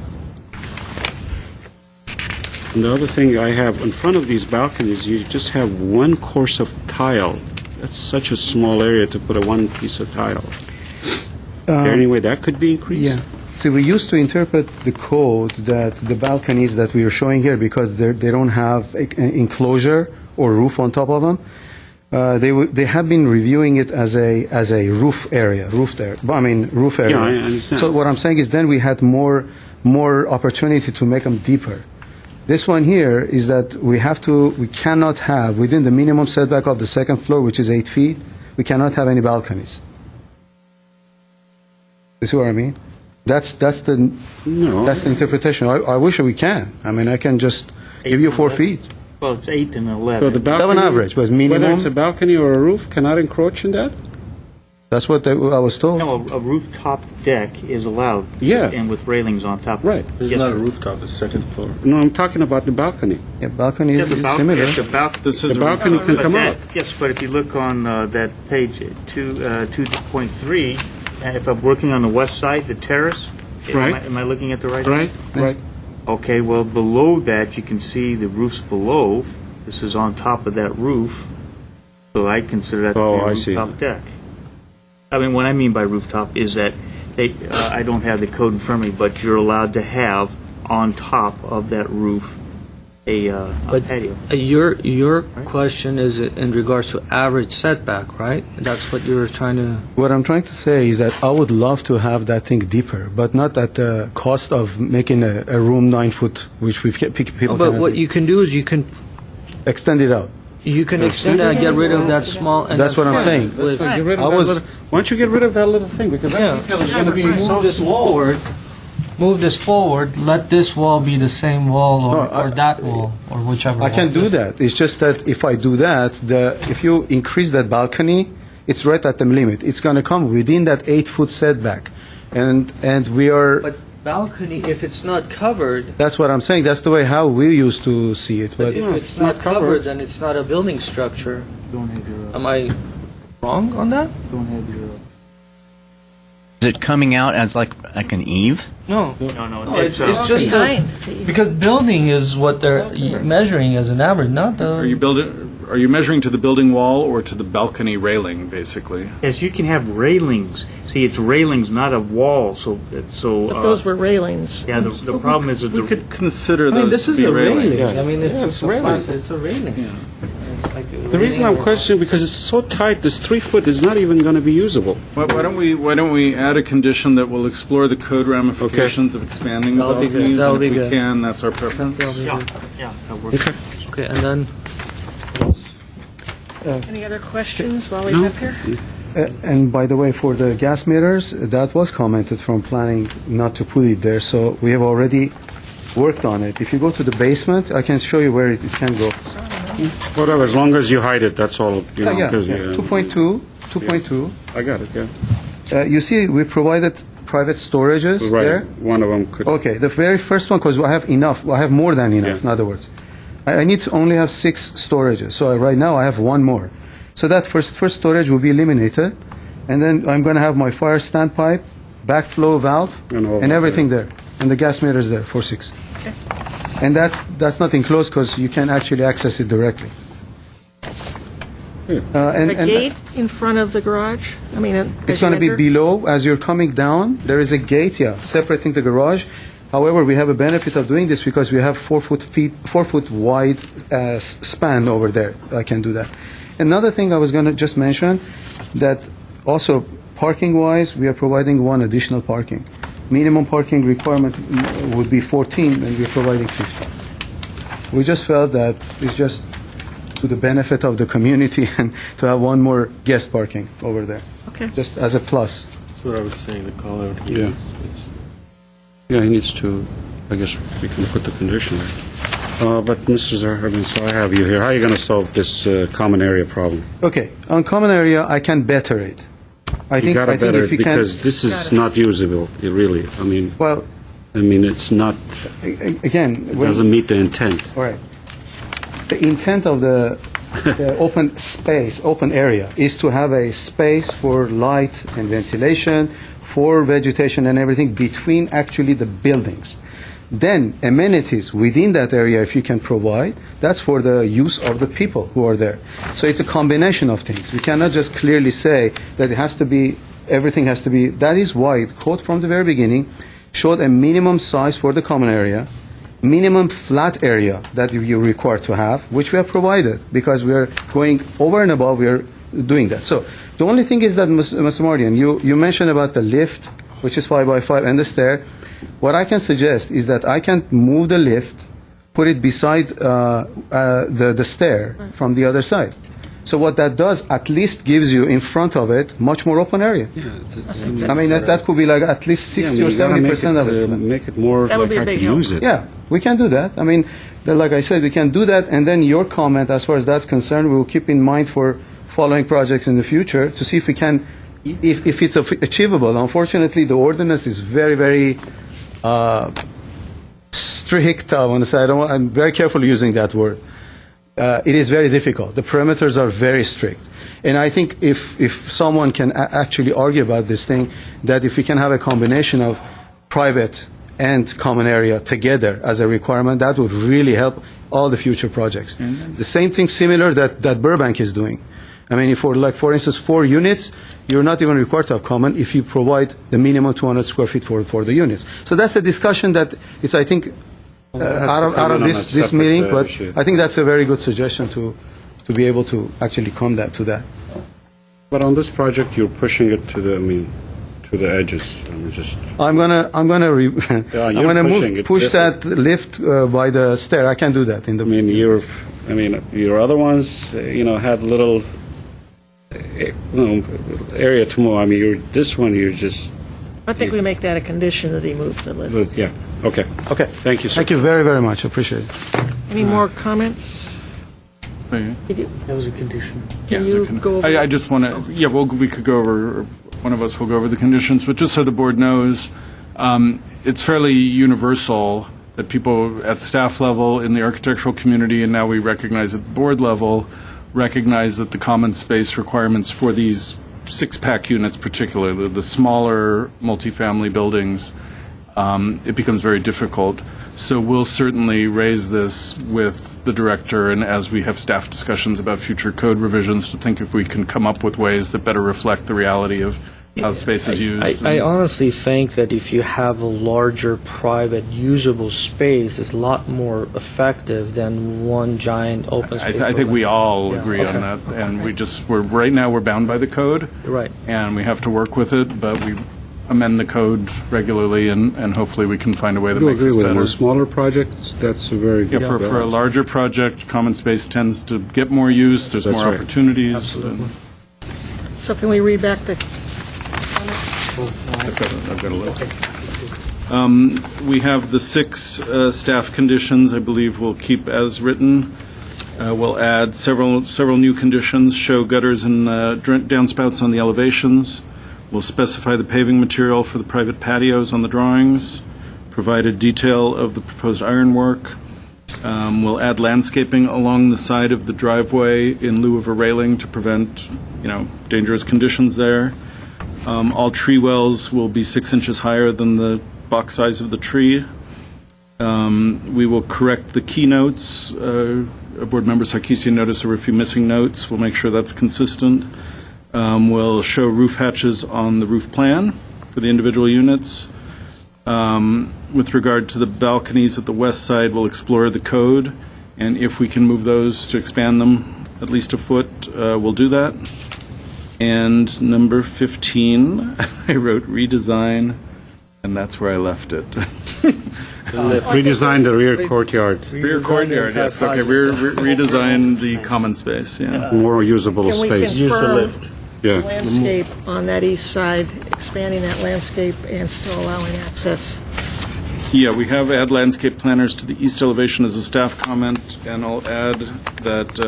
S6: And the other thing I have, in front of these balconies, you just have one course of tile. That's such a small area to put one piece of tile. Is there any way that could be increased?
S11: Yeah. See, we used to interpret the code that the balconies that we are showing here, because they don't have an enclosure or roof on top of them, they have been reviewing it as a roof area. Roof area.
S6: Yeah, I understand.
S11: So what I'm saying is, then we had more opportunity to make them deeper. This one here is that we cannot have, within the minimum setback of the second floor, which is 8 feet, we cannot have any balconies. You see what I mean? That's the interpretation. I wish we can. I mean, I can just give you 4 feet.
S1: Well, it's 8 and 11.
S6: So the balcony,
S11: average, but minimum.
S6: whether it's a balcony or a roof, cannot encroach in that?
S11: That's what I was told.
S1: No, a rooftop deck is allowed.
S6: Yeah.
S1: And with railings on top.
S6: Right.
S8: It's
S1: Yes,
S8: not a
S1: sir.
S8: rooftop, it's second floor.
S6: No, I'm talking about the balcony.
S11: Yeah, balcony is
S1: The balcony-
S11: similar.
S1: yes,
S6: The balcony can
S1: But
S6: come
S1: that-
S6: out.
S1: Yes, but if you look on that page 2.3, if I'm working on the west side, the terrace,
S6: Right.
S1: am I looking at the right?
S6: Right.
S1: Okay, well, below that, you can see the roofs below. This is on top of that roof, so I consider that to
S6: Oh,
S1: be a
S6: I see.
S1: rooftop deck. I mean, what I mean by rooftop is that I don't have the code in front of me, but you're allowed to have on top of that roof a
S4: But
S1: patio.
S4: your question is in regards to average setback, right? That's what you were trying to...
S11: What I'm trying to say is that I would love to have that thing deeper, but not at the cost of making a room 9 foot, which people
S4: But
S11: cannot
S4: what
S11: do.
S4: you can do is you can
S11: Extend it out.
S4: extend that, get rid of that small... and
S11: That's what I'm
S4: fine
S11: saying.
S4: with-
S6: Get rid of
S11: I
S6: that
S11: was-
S6: little- Why don't you get rid of that little thing? Because
S4: Yeah.
S6: that detail is going to be so
S4: Move this
S6: small.
S4: forward, move this forward, let this wall be the same wall
S11: No,
S4: or that wall, or whichever
S11: I can
S4: wall.
S11: do that. It's just that if I do that, if you increase that balcony, it's right at the limit. It's going to come within that 8 foot setback, and we are.
S4: But balcony, if it's not covered,
S11: That's what I'm saying. That's the way how we used to see it.
S4: but
S11: But
S4: if it's not covered, then it's not a building structure.
S1: Don't have your,
S4: Am I wrong on that?
S1: don't have your.
S2: Is it coming out as like an eave?
S4: No.
S1: No,
S4: No, it's
S3: It's
S4: just
S3: behind.
S4: because building is what they're measuring as an average, not the...
S9: Are you measuring to the building wall or to the balcony railing, basically?
S1: Yes, you can have railings. See, it's railings, not a wall. So.
S3: But those were railings.
S1: Yeah, the problem is that
S9: We
S1: the.
S9: could consider
S4: I mean,
S9: those
S4: this
S9: to
S4: is
S9: be
S4: a railing.
S9: railings.
S4: I mean, it's
S6: Yeah,
S4: just
S6: it's railing.
S4: It's a railing. It's like a
S6: The reason
S4: railing
S6: I'm questioning, because it's so tight, this 3 foot is not even going to be usable.
S9: Why don't we add a condition that will explore the code ramifications of expanding the
S4: That'll be good.
S9: balconies?
S4: That'll
S9: and
S4: be
S9: if we
S4: good.
S9: can, that's our preference.
S1: Yeah, that works.
S4: Okay, and then...
S3: Any other questions while he's up here?
S11: and by the way, for the gas meters, that was commented from planning not to put it there. So we have already worked on it. If you go to the basement, I can show you where it can go.
S6: Whatever, as long as you hide it, that's all, you know,
S11: Yeah,
S6: 'cause,
S11: 2.2.
S6: I got it, yeah.
S11: You see, we provided private storages
S6: Right,
S11: there.
S6: one of them could,
S11: Okay, the very first one, because I have enough, I have more than enough,
S6: Yeah.
S11: in other words. I need to only have 6 storages, so right now I have 1 more. So that first storage will be eliminated, and then I'm going to have my fire standpipe, backflow valve,
S6: And all
S11: and
S6: that,
S11: everything there, and the gas meter is there for 6.
S3: Okay.
S11: And that's not enclosed because you can actually access it directly. And-
S3: A
S11: and-
S3: gate in front of the garage? I mean,
S11: It's going to be below, as you're coming down, there is a gate, separating the garage. However, we have a benefit of doing this because we have 4 foot wide span over there. I can do that. Another thing I was going to just mention, that also parking-wise, we are providing one additional parking. Minimum parking requirement would be 14, and we're providing 15. We just felt that it's just to the benefit of the community and to have one more guest parking over there,
S3: Okay.
S11: just as a plus.
S8: That's what I was saying, the call out here.
S6: Yeah. Yeah, he needs to, I guess we can put the condition there. But Mr. Zahardin, so I have you here. How are you going to solve this common area problem?
S11: Okay, on common area, I can better it.
S6: You got to better
S11: if
S6: it
S11: we can,
S6: because this is not usable, really.
S11: well,
S6: It's not,
S11: again,
S6: it doesn't meet the intent.
S11: all right. The intent of the open space, open area, is to have a space for light and ventilation, for vegetation and everything between actually the buildings. Then amenities within that area, if you can provide, that's for the use of the people who are there. So it's a combination of things. We cannot just clearly say that it has to be, everything has to be. That is why the code from the very beginning showed a minimum size for the common area, minimum flat area that you're required to have, which we have provided because we are going over and above, we are doing that. So the only thing is that, Mr. Mardian, you mentioned about the lift, which is 5 by 5, and the stair. What I can suggest is that I can move the lift, put it beside the stair from the other side. So what that does, at least gives you in front of it much more open area. I mean, that could be like at least 60 or 70% of it.
S6: Make it more
S3: That would
S6: like
S3: be a
S6: I
S3: big
S6: can
S3: help.
S6: use it.
S11: Yeah, we can do that. I mean, like I said, we can do that, and then your comment, as far as that's concerned, we will keep in mind for following projects in the future to see if we can, if it's achievable. Unfortunately, the ordinance is very, very strict. I want to say, I'm very careful using that word. It is very difficult. The parameters are very strict. And I think if someone can actually argue about this thing, that if we can have a combination of private and common area together as a requirement, that would really help all the future projects. The same thing similar that Burbank is doing. I mean, for instance, 4 units, you're not even required to have common if you provide the minimum 200 square feet for the units. So that's a discussion that is, I think, out of this meeting, but I think that's a very good suggestion to be able to actually come to that.
S6: But on this project, you're pushing it to the edges.
S11: I'm gonna push that lift by the stair. I can do that in the.
S6: Your other ones, had little, area to move. This one, you're just.
S3: I think we make that a condition that he move the lift.
S6: Yeah. Okay.
S11: Okay.
S6: Thank you, sir.
S11: Thank you very, very much. Appreciate it.
S3: Any more comments?
S4: That was a condition.
S3: Can you go over?
S9: I just want to, we could go over, one of us will go over the conditions, but just so the board knows, it's fairly universal that people at staff level, in the architectural community, and now we recognize at the board level, recognize that the common space requirements for these 6-pack units, particularly the smaller multifamily buildings, it becomes very difficult. So we'll certainly raise this with the director, and as we have staff discussions about future code revisions, to think if we can come up with ways that better reflect the reality of how the space is used.
S4: I honestly think that if you have a larger private usable space, it's a lot more effective than one giant open space.
S9: I think we all
S4: Yeah.
S9: agree on
S4: Okay.
S9: that, and right now we're bound by the code.
S4: Right.
S9: And we have to work with it, but we amend the code regularly, and hopefully we can find a way that
S6: I do
S9: makes
S6: agree
S9: this
S6: with
S9: better.
S6: on smaller projects. That's a very good.
S9: For a larger project, common space tends to get more use, there's
S6: That's
S9: more
S6: right.
S9: opportunities.
S4: Absolutely.
S3: So can we read back the,
S9: I've got a list. We have the 6 staff conditions, I believe we'll keep as written. We'll add several new conditions, show gutters and downspouts on the elevations. We'll specify the paving material for the private patios on the drawings, provide a detail of the proposed ironwork. We'll add landscaping along the side of the driveway in lieu of a railing to prevent, dangerous conditions there. All tree wells will be 6 inches higher than the box size of the tree. We will correct the keynotes Board Member Sarkeesian noticed there were a few missing notes. We'll make sure that's consistent. We'll show roof hatches on the roof plan for the individual units. With regard to the balconies at the west side, we'll explore the code, and if we can move those to expand them at least a foot, we'll do that. And number 15, I wrote redesign, and that's where I left it.
S6: Redesign the rear courtyard,
S9: Rear courtyard, yes, okay, redesign the common space, yeah.
S6: more usable
S3: Can we
S6: space.
S3: confirm
S6: Yeah.
S3: landscape on that east side, expanding that landscape and still allowing access?
S9: Yeah, we have add landscape planners to the east elevation as a staff comment, and I'll add that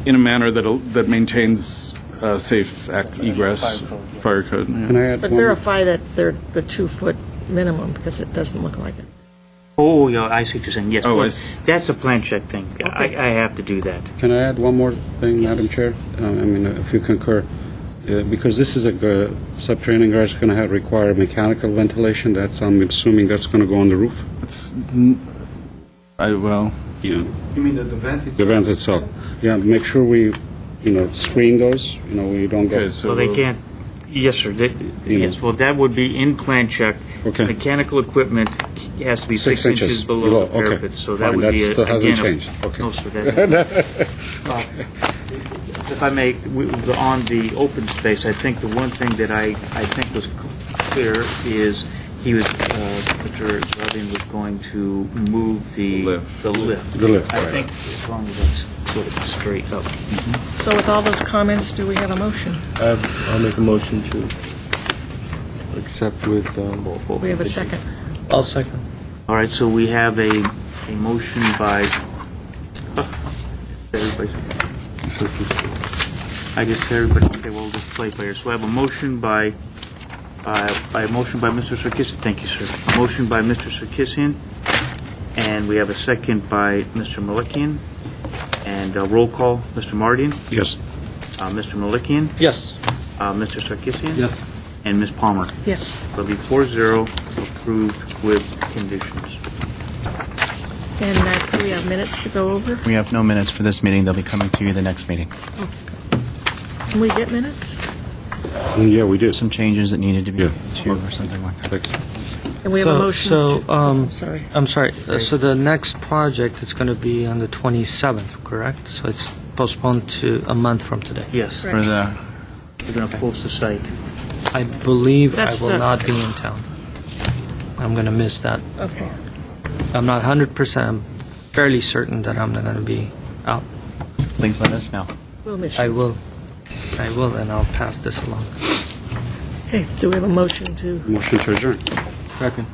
S9: in a manner that maintains safe egress, fire code. yeah.
S6: Can I add
S3: But
S6: one?
S3: verify that they're the 2-foot minimum, because it doesn't look like it.
S1: Oh, yeah, I see what you're saying, yes.
S9: Oh,
S1: well,
S9: I see.
S1: That's a plan check thing. I have to do that.
S6: Can I add one more thing, Madam Chair? I mean, if you concur, because this is a subterranean garage, going to require mechanical ventilation. I'm assuming that's going to go on the roof.
S9: Yeah.
S11: You mean the vent
S6: The vent itself. Yeah, make sure we, screen those. We don't
S9: Okay,
S6: go.
S9: so
S1: They can't, yes, sir, yes, well, that would be in plan check.
S6: Okay.
S1: Mechanical equipment has to be 6
S6: 6
S1: inches
S6: inches
S1: below the
S6: below, okay.
S1: parapet, so that
S6: Fine,
S1: would be,
S6: that still hasn't
S1: again,
S6: changed. Okay.
S1: No, sir, that, if I may, on the open space, I think the one thing that I think was clear is Mr. Loving was going to move the
S9: lift.
S1: lift.
S6: The lift,
S1: I
S6: right.
S1: think as long as that's sort of straight up.
S3: So with all those comments, do we have a motion?
S8: I'll make a motion to accept with.
S3: We have a second.
S4: I'll second.
S1: All right, so we have a motion by, I just said everybody, okay, well, we'll just play it by ear. So I have a motion by Mr. Sarkisian, thank you, sir. A motion by Mr. Sarkisian, and we have a second by Mr. Malikian. And roll call, Mr. Mardian,
S6: Yes.
S1: Mr. Malikian,
S4: Yes.
S1: Mr. Sarkisian.
S8: Yes.
S1: And Ms. Palmer.
S3: Yes.
S1: It'll be 4-0, approved with conditions.
S3: And do we have minutes to go over?
S2: We have no minutes for this meeting. They'll be coming to you the next meeting.
S3: Can we get minutes?
S6: Yeah, we did.
S2: Some changes that needed to be
S6: Yeah.
S2: to or something like that.
S3: And we have a motion to... sorry.
S4: I'm sorry. So the next project is going to be on the 27th, correct? So it's postponed to a month from today.
S1: Yes,
S3: Right.
S2: For the
S1: we're going to post the site.
S4: I believe
S3: That's
S4: I will
S3: the-
S4: not be in town. I'm going to miss that.
S3: Okay.
S4: I'm not 100%. I'm fairly certain that I'm not going to be out.
S2: please let us know.
S3: We'll miss
S4: I
S3: you.
S4: will, and I'll pass this along.
S3: Okay, do we have a motion to...
S6: Motion to adjourn.
S8: Second.